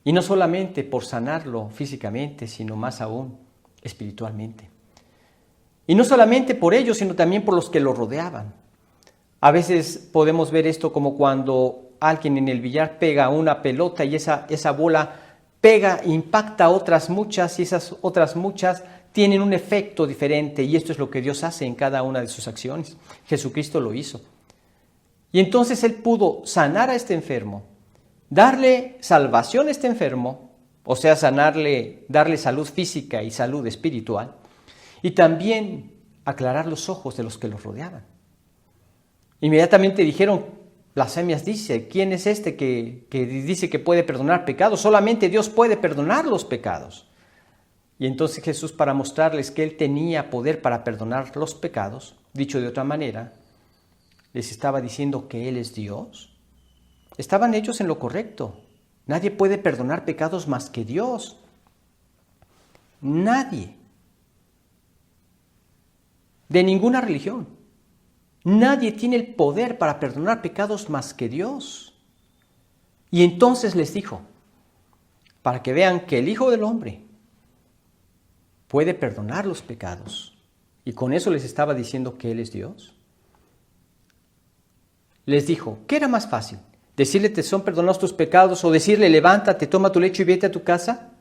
Y no solamente por sanarlo físicamente, sino más aún espiritualmente. Y no solamente por ellos, sino también por los que lo rodeaban. A veces podemos ver esto como cuando alguien en el billar pega una pelota y esa bola pega, impacta a otras muchas y esas otras muchas tienen un efecto diferente, y esto es lo que Dios hace en cada una de sus acciones. Jesucristo lo hizo. Y entonces Él pudo sanar a este enfermo, darle salvación a este enfermo, o sea, sanarle, darle salud física y salud espiritual, y también aclarar los ojos de los que los rodeaban. Inmediatamente dijeron, blasfemias dice, ¿quién es este que dice que puede perdonar pecados? Solamente Dios puede perdonar los pecados. Y entonces Jesús, para mostrarles que Él tenía poder para perdonar los pecados, dicho de otra manera, les estaba diciendo que Él es Dios. Estaban ellos en lo correcto. Nadie puede perdonar pecados más que Dios. Nadie. De ninguna religión. Nadie tiene el poder para perdonar pecados más que Dios. Y entonces les dijo, para que vean que el Hijo del Hombre puede perdonar los pecados. Y con eso les estaba diciendo que Él es Dios. Les dijo, ¿qué era más fácil? ¿Decirle te son perdonados tus pecados o decirle levántate, toma tu lecho y vete a tu casa?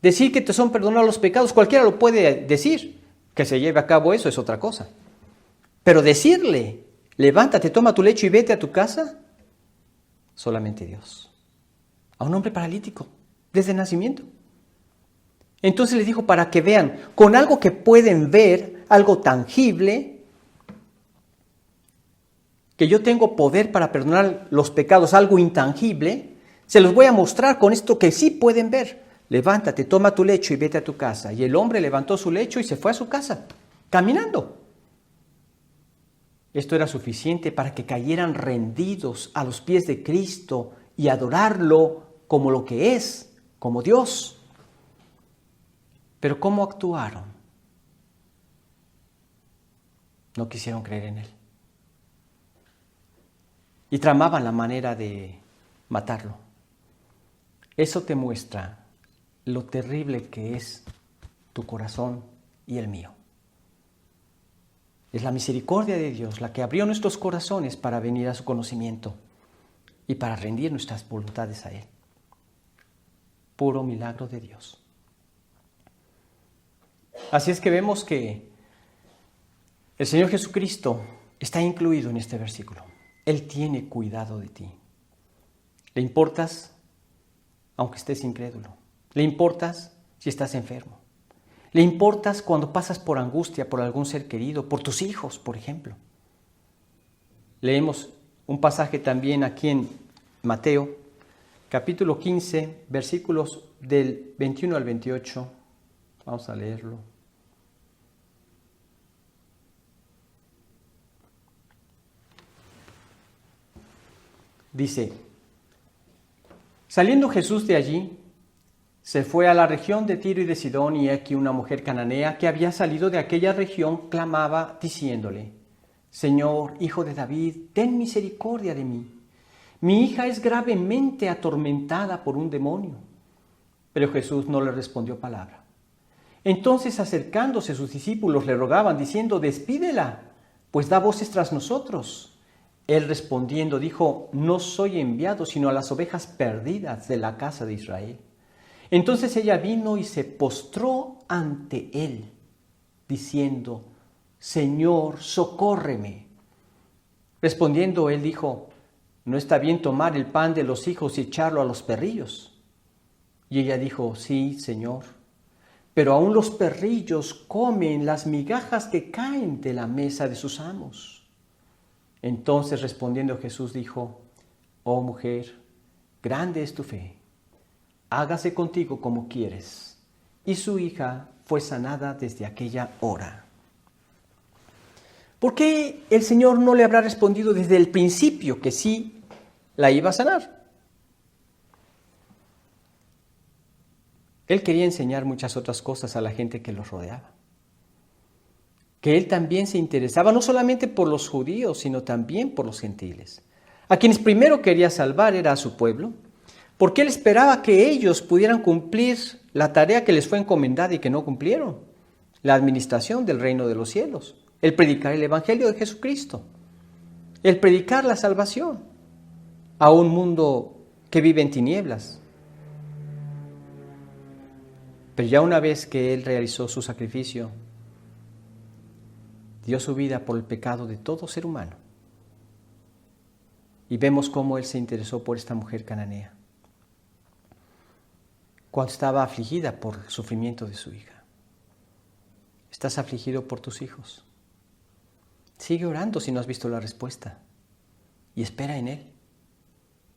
Decir que te son perdonados los pecados, cualquiera lo puede decir. Que se lleve a cabo eso es otra cosa. Pero decirle, levántate, toma tu lecho y vete a tu casa, solamente Dios. A un hombre paralítico, desde el nacimiento. Entonces les dijo, para que vean, con algo que pueden ver, algo tangible, que yo tengo poder para perdonar los pecados, algo intangible, se los voy a mostrar con esto que sí pueden ver. Levántate, toma tu lecho y vete a tu casa. Y el hombre levantó su lecho y se fue a su casa, caminando. Esto era suficiente para que cayeran rendidos a los pies de Cristo y adorarlo como lo que es, como Dios. Pero ¿cómo actuaron? No quisieron creer en Él. Y tramaban la manera de matarlo. Eso te muestra lo terrible que es tu corazón y el mío. Es la misericordia de Dios la que abrió nuestros corazones para venir a su conocimiento y para rendir nuestras voluntades a Él. Puro milagro de Dios. Así es que vemos que el Señor Jesucristo está incluido en este versículo. Él tiene cuidado de ti. ¿Le importas aunque estés incrédulo? ¿Le importas si estás enfermo? ¿Le importas cuando pasas por angustia por algún ser querido, por tus hijos, por ejemplo? Leemos un pasaje también aquí en Mateo, capítulo 15, versículos del 21 al 28. Vamos a leerlo. Dice, saliendo Jesús de allí, se fue a la región de Tiro y de Sidón, y aquí una mujer cananea que había salido de aquella región clamaba diciéndole, Señor, Hijo de David, ten misericordia de mí. Mi hija es gravemente atormentada por un demonio. Pero Jesús no le respondió palabra. Entonces, acercándose sus discípulos, le rogaban diciendo, despídela, pues da voces tras nosotros. Él respondiendo dijo, no soy enviado sino a las ovejas perdidas de la casa de Israel. Entonces ella vino y se postró ante él, diciendo, Señor, socórreme. Respondiendo él dijo, no está bien tomar el pan de los hijos y echarlo a los perrillos. Y ella dijo, sí, Señor, pero aún los perrillos comen las migajas que caen de la mesa de sus amos. Entonces respondiendo Jesús dijo, oh mujer, grande es tu fe, hágase contigo como quieres. Y su hija fue sanada desde aquella hora. ¿Por qué el Señor no le habrá respondido desde el principio que sí la iba a sanar? Él quería enseñar muchas otras cosas a la gente que los rodeaba. Que Él también se interesaba no solamente por los judíos, sino también por los gentiles. A quienes primero quería salvar era a su pueblo, porque Él esperaba que ellos pudieran cumplir la tarea que les fue encomendada y que no cumplieron, la administración del reino de los cielos, el predicar el Evangelio de Jesucristo, el predicar la salvación a un mundo que vive en tinieblas. Pero ya una vez que Él realizó su sacrificio, dio su vida por el pecado de todo ser humano. Y vemos cómo Él se interesó por esta mujer cananea, cuando estaba afligida por el sufrimiento de su hija. ¿Estás afligido por tus hijos? Sigue orando si no has visto la respuesta y espera en Él.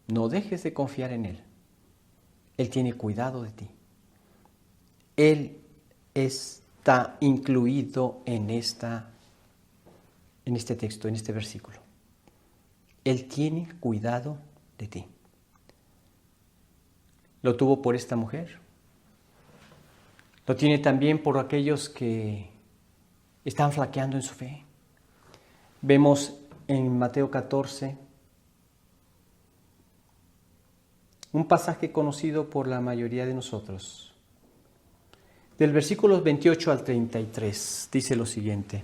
No dejes de confiar en Él. Él tiene cuidado de ti. Él está incluido en este texto, en este versículo. Él tiene cuidado de ti. Lo tuvo por esta mujer. Lo tiene también por aquellos que están flaqueando en su fe. Vemos en Mateo 14 un pasaje conocido por la mayoría de nosotros. Del versículo 28 al 33 dice lo siguiente.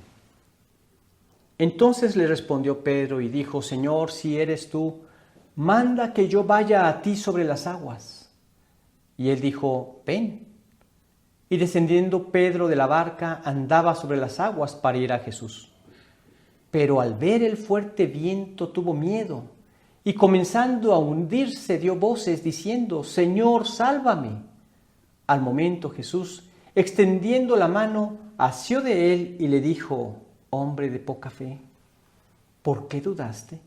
Entonces le respondió Pedro y dijo, Señor, si eres tú, manda que yo vaya a ti sobre las aguas. Y él dijo, ven. Y descendiendo Pedro de la barca, andaba sobre las aguas para ir a Jesús. Pero al ver el fuerte viento tuvo miedo, y comenzando a hundirse dio voces diciendo, Señor, sálvame. Al momento Jesús, extendiendo la mano, asió de él y le dijo, hombre de poca fe, ¿por qué dudaste?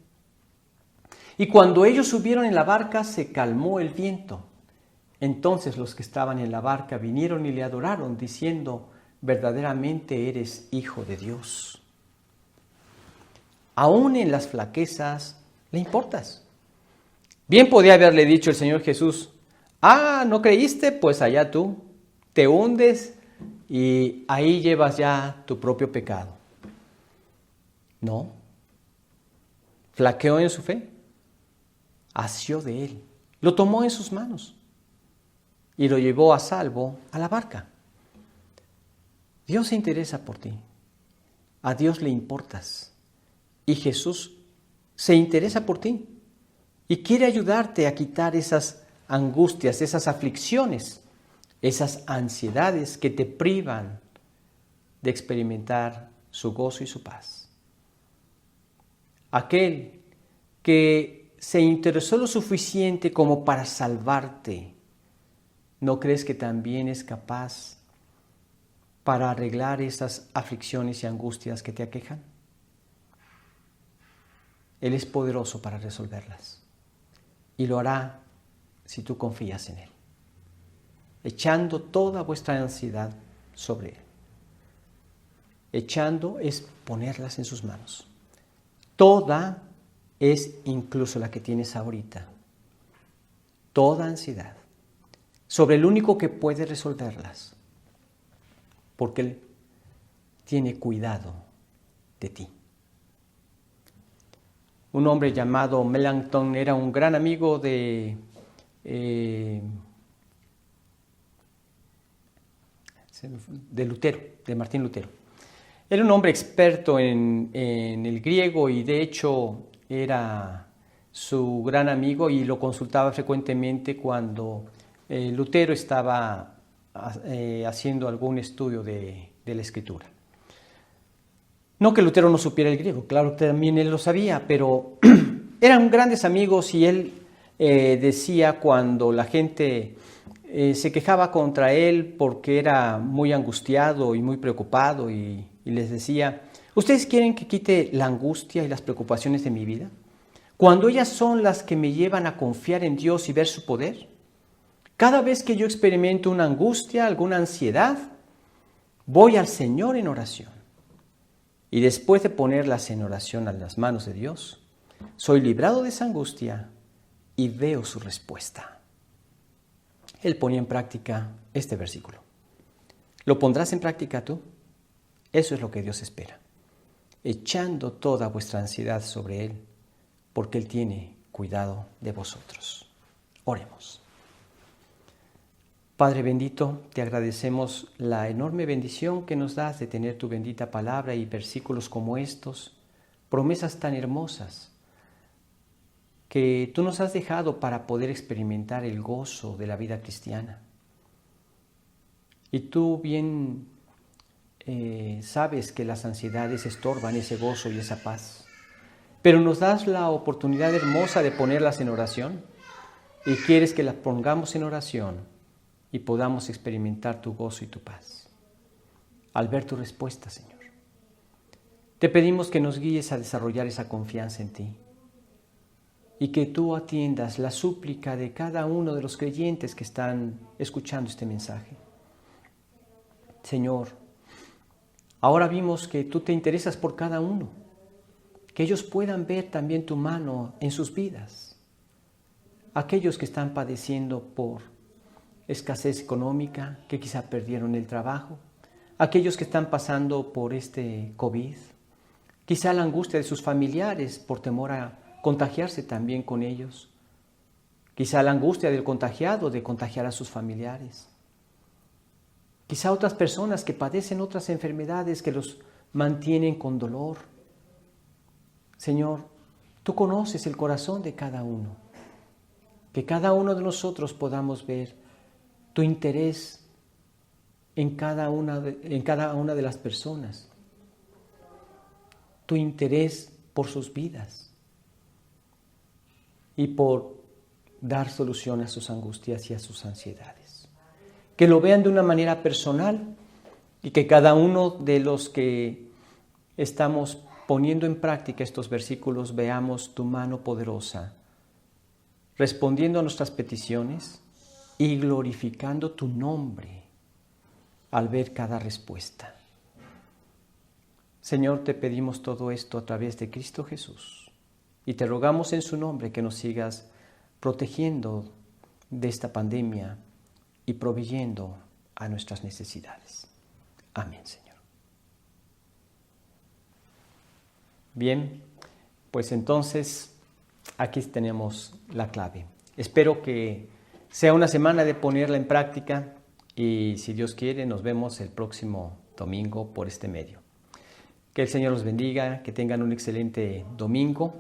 Y cuando ellos subieron en la barca, se calmó el viento. Entonces los que estaban en la barca vinieron y le adoraron, diciendo, verdaderamente eres Hijo de Dios. Aún en las flaquezas le importas. Bien podía haberle dicho el Señor Jesús, ¿no creíste? Pues allá tú te hundes y ahí llevas ya tu propio pecado. No. Flaqueó en su fe. Asió de él. Lo tomó en sus manos y lo llevó a salvo a la barca. Dios se interesa por ti. A Dios le importas. Y Jesús se interesa por ti y quiere ayudarte a quitar esas angustias, esas aflicciones, esas ansiedades que te privan de experimentar su gozo y su paz. Aquel que se interesó lo suficiente como para salvarte, ¿no crees que también es capaz para arreglar esas aflicciones y angustias que te aquejan? Él es poderoso para resolverlas y lo hará si tú confías en Él, echando toda vuestra ansiedad sobre Él. Echando es ponerlas en sus manos. Toda es incluso la que tienes ahorita. Toda ansiedad sobre el único que puede resolverlas, porque Él tiene cuidado de ti. Un hombre llamado Melanchthon era un gran amigo de Lutero, de Martín Lutero. Era un hombre experto en el griego y de hecho era su gran amigo y lo consultaba frecuentemente cuando Lutero estaba haciendo algún estudio de la Escritura. No que Lutero no supiera el griego, claro que también él lo sabía, pero eran grandes amigos y él decía cuando la gente se quejaba contra él porque era muy angustiado y muy preocupado y les decía, ¿ustedes quieren que quite la angustia y las preocupaciones de mi vida? Cuando ellas son las que me llevan a confiar en Dios y ver su poder. Cada vez que yo experimento una angustia, alguna ansiedad, voy al Señor en oración. Y después de ponerlas en oración a las manos de Dios, soy librado de esa angustia y veo su respuesta. Él ponía en práctica este versículo. ¿Lo pondrás en práctica tú? Eso es lo que Dios espera. Echando toda vuestra ansiedad sobre Él, porque Él tiene cuidado de vosotros. Oremos. Padre bendito, te agradecemos la enorme bendición que nos das de tener tu bendita palabra y versículos como estos, promesas tan hermosas que tú nos has dejado para poder experimentar el gozo de la vida cristiana. Y tú bien sabes que las ansiedades estorban ese gozo y esa paz, pero nos das la oportunidad hermosa de ponerlas en oración y quieres que las pongamos en oración y podamos experimentar tu gozo y tu paz. Al ver tu respuesta, Señor, te pedimos que nos guíes a desarrollar esa confianza en ti y que tú atiendas la súplica de cada uno de los creyentes que están escuchando este mensaje. Señor, ahora vimos que tú te interesas por cada uno, que ellos puedan ver también tu mano en sus vidas. Aquellos que están padeciendo por escasez económica, que quizá perdieron el trabajo, aquellos que están pasando por este COVID, quizá la angustia de sus familiares por temor a contagiarse también con ellos, quizá la angustia del contagiado de contagiar a sus familiares, quizá otras personas que padecen otras enfermedades que los mantienen con dolor. Señor, tú conoces el corazón de cada uno. Que cada uno de nosotros podamos ver tu interés en cada una de las personas, tu interés por sus vidas y por dar solución a sus angustias y a sus ansiedades. Que lo vean de una manera personal y que cada uno de los que estamos poniendo en práctica estos versículos veamos tu mano poderosa respondiendo a nuestras peticiones y glorificando tu nombre al ver cada respuesta. Señor, te pedimos todo esto a través de Cristo Jesús y te rogamos en su nombre que nos sigas protegiendo de esta pandemia y proveyendo a nuestras necesidades. Amén, Señor. Bien, pues entonces aquí tenemos la clave. Espero que sea una semana de ponerla en práctica y si Dios quiere nos vemos el próximo domingo por este medio. Que el Señor los bendiga, que tengan un excelente domingo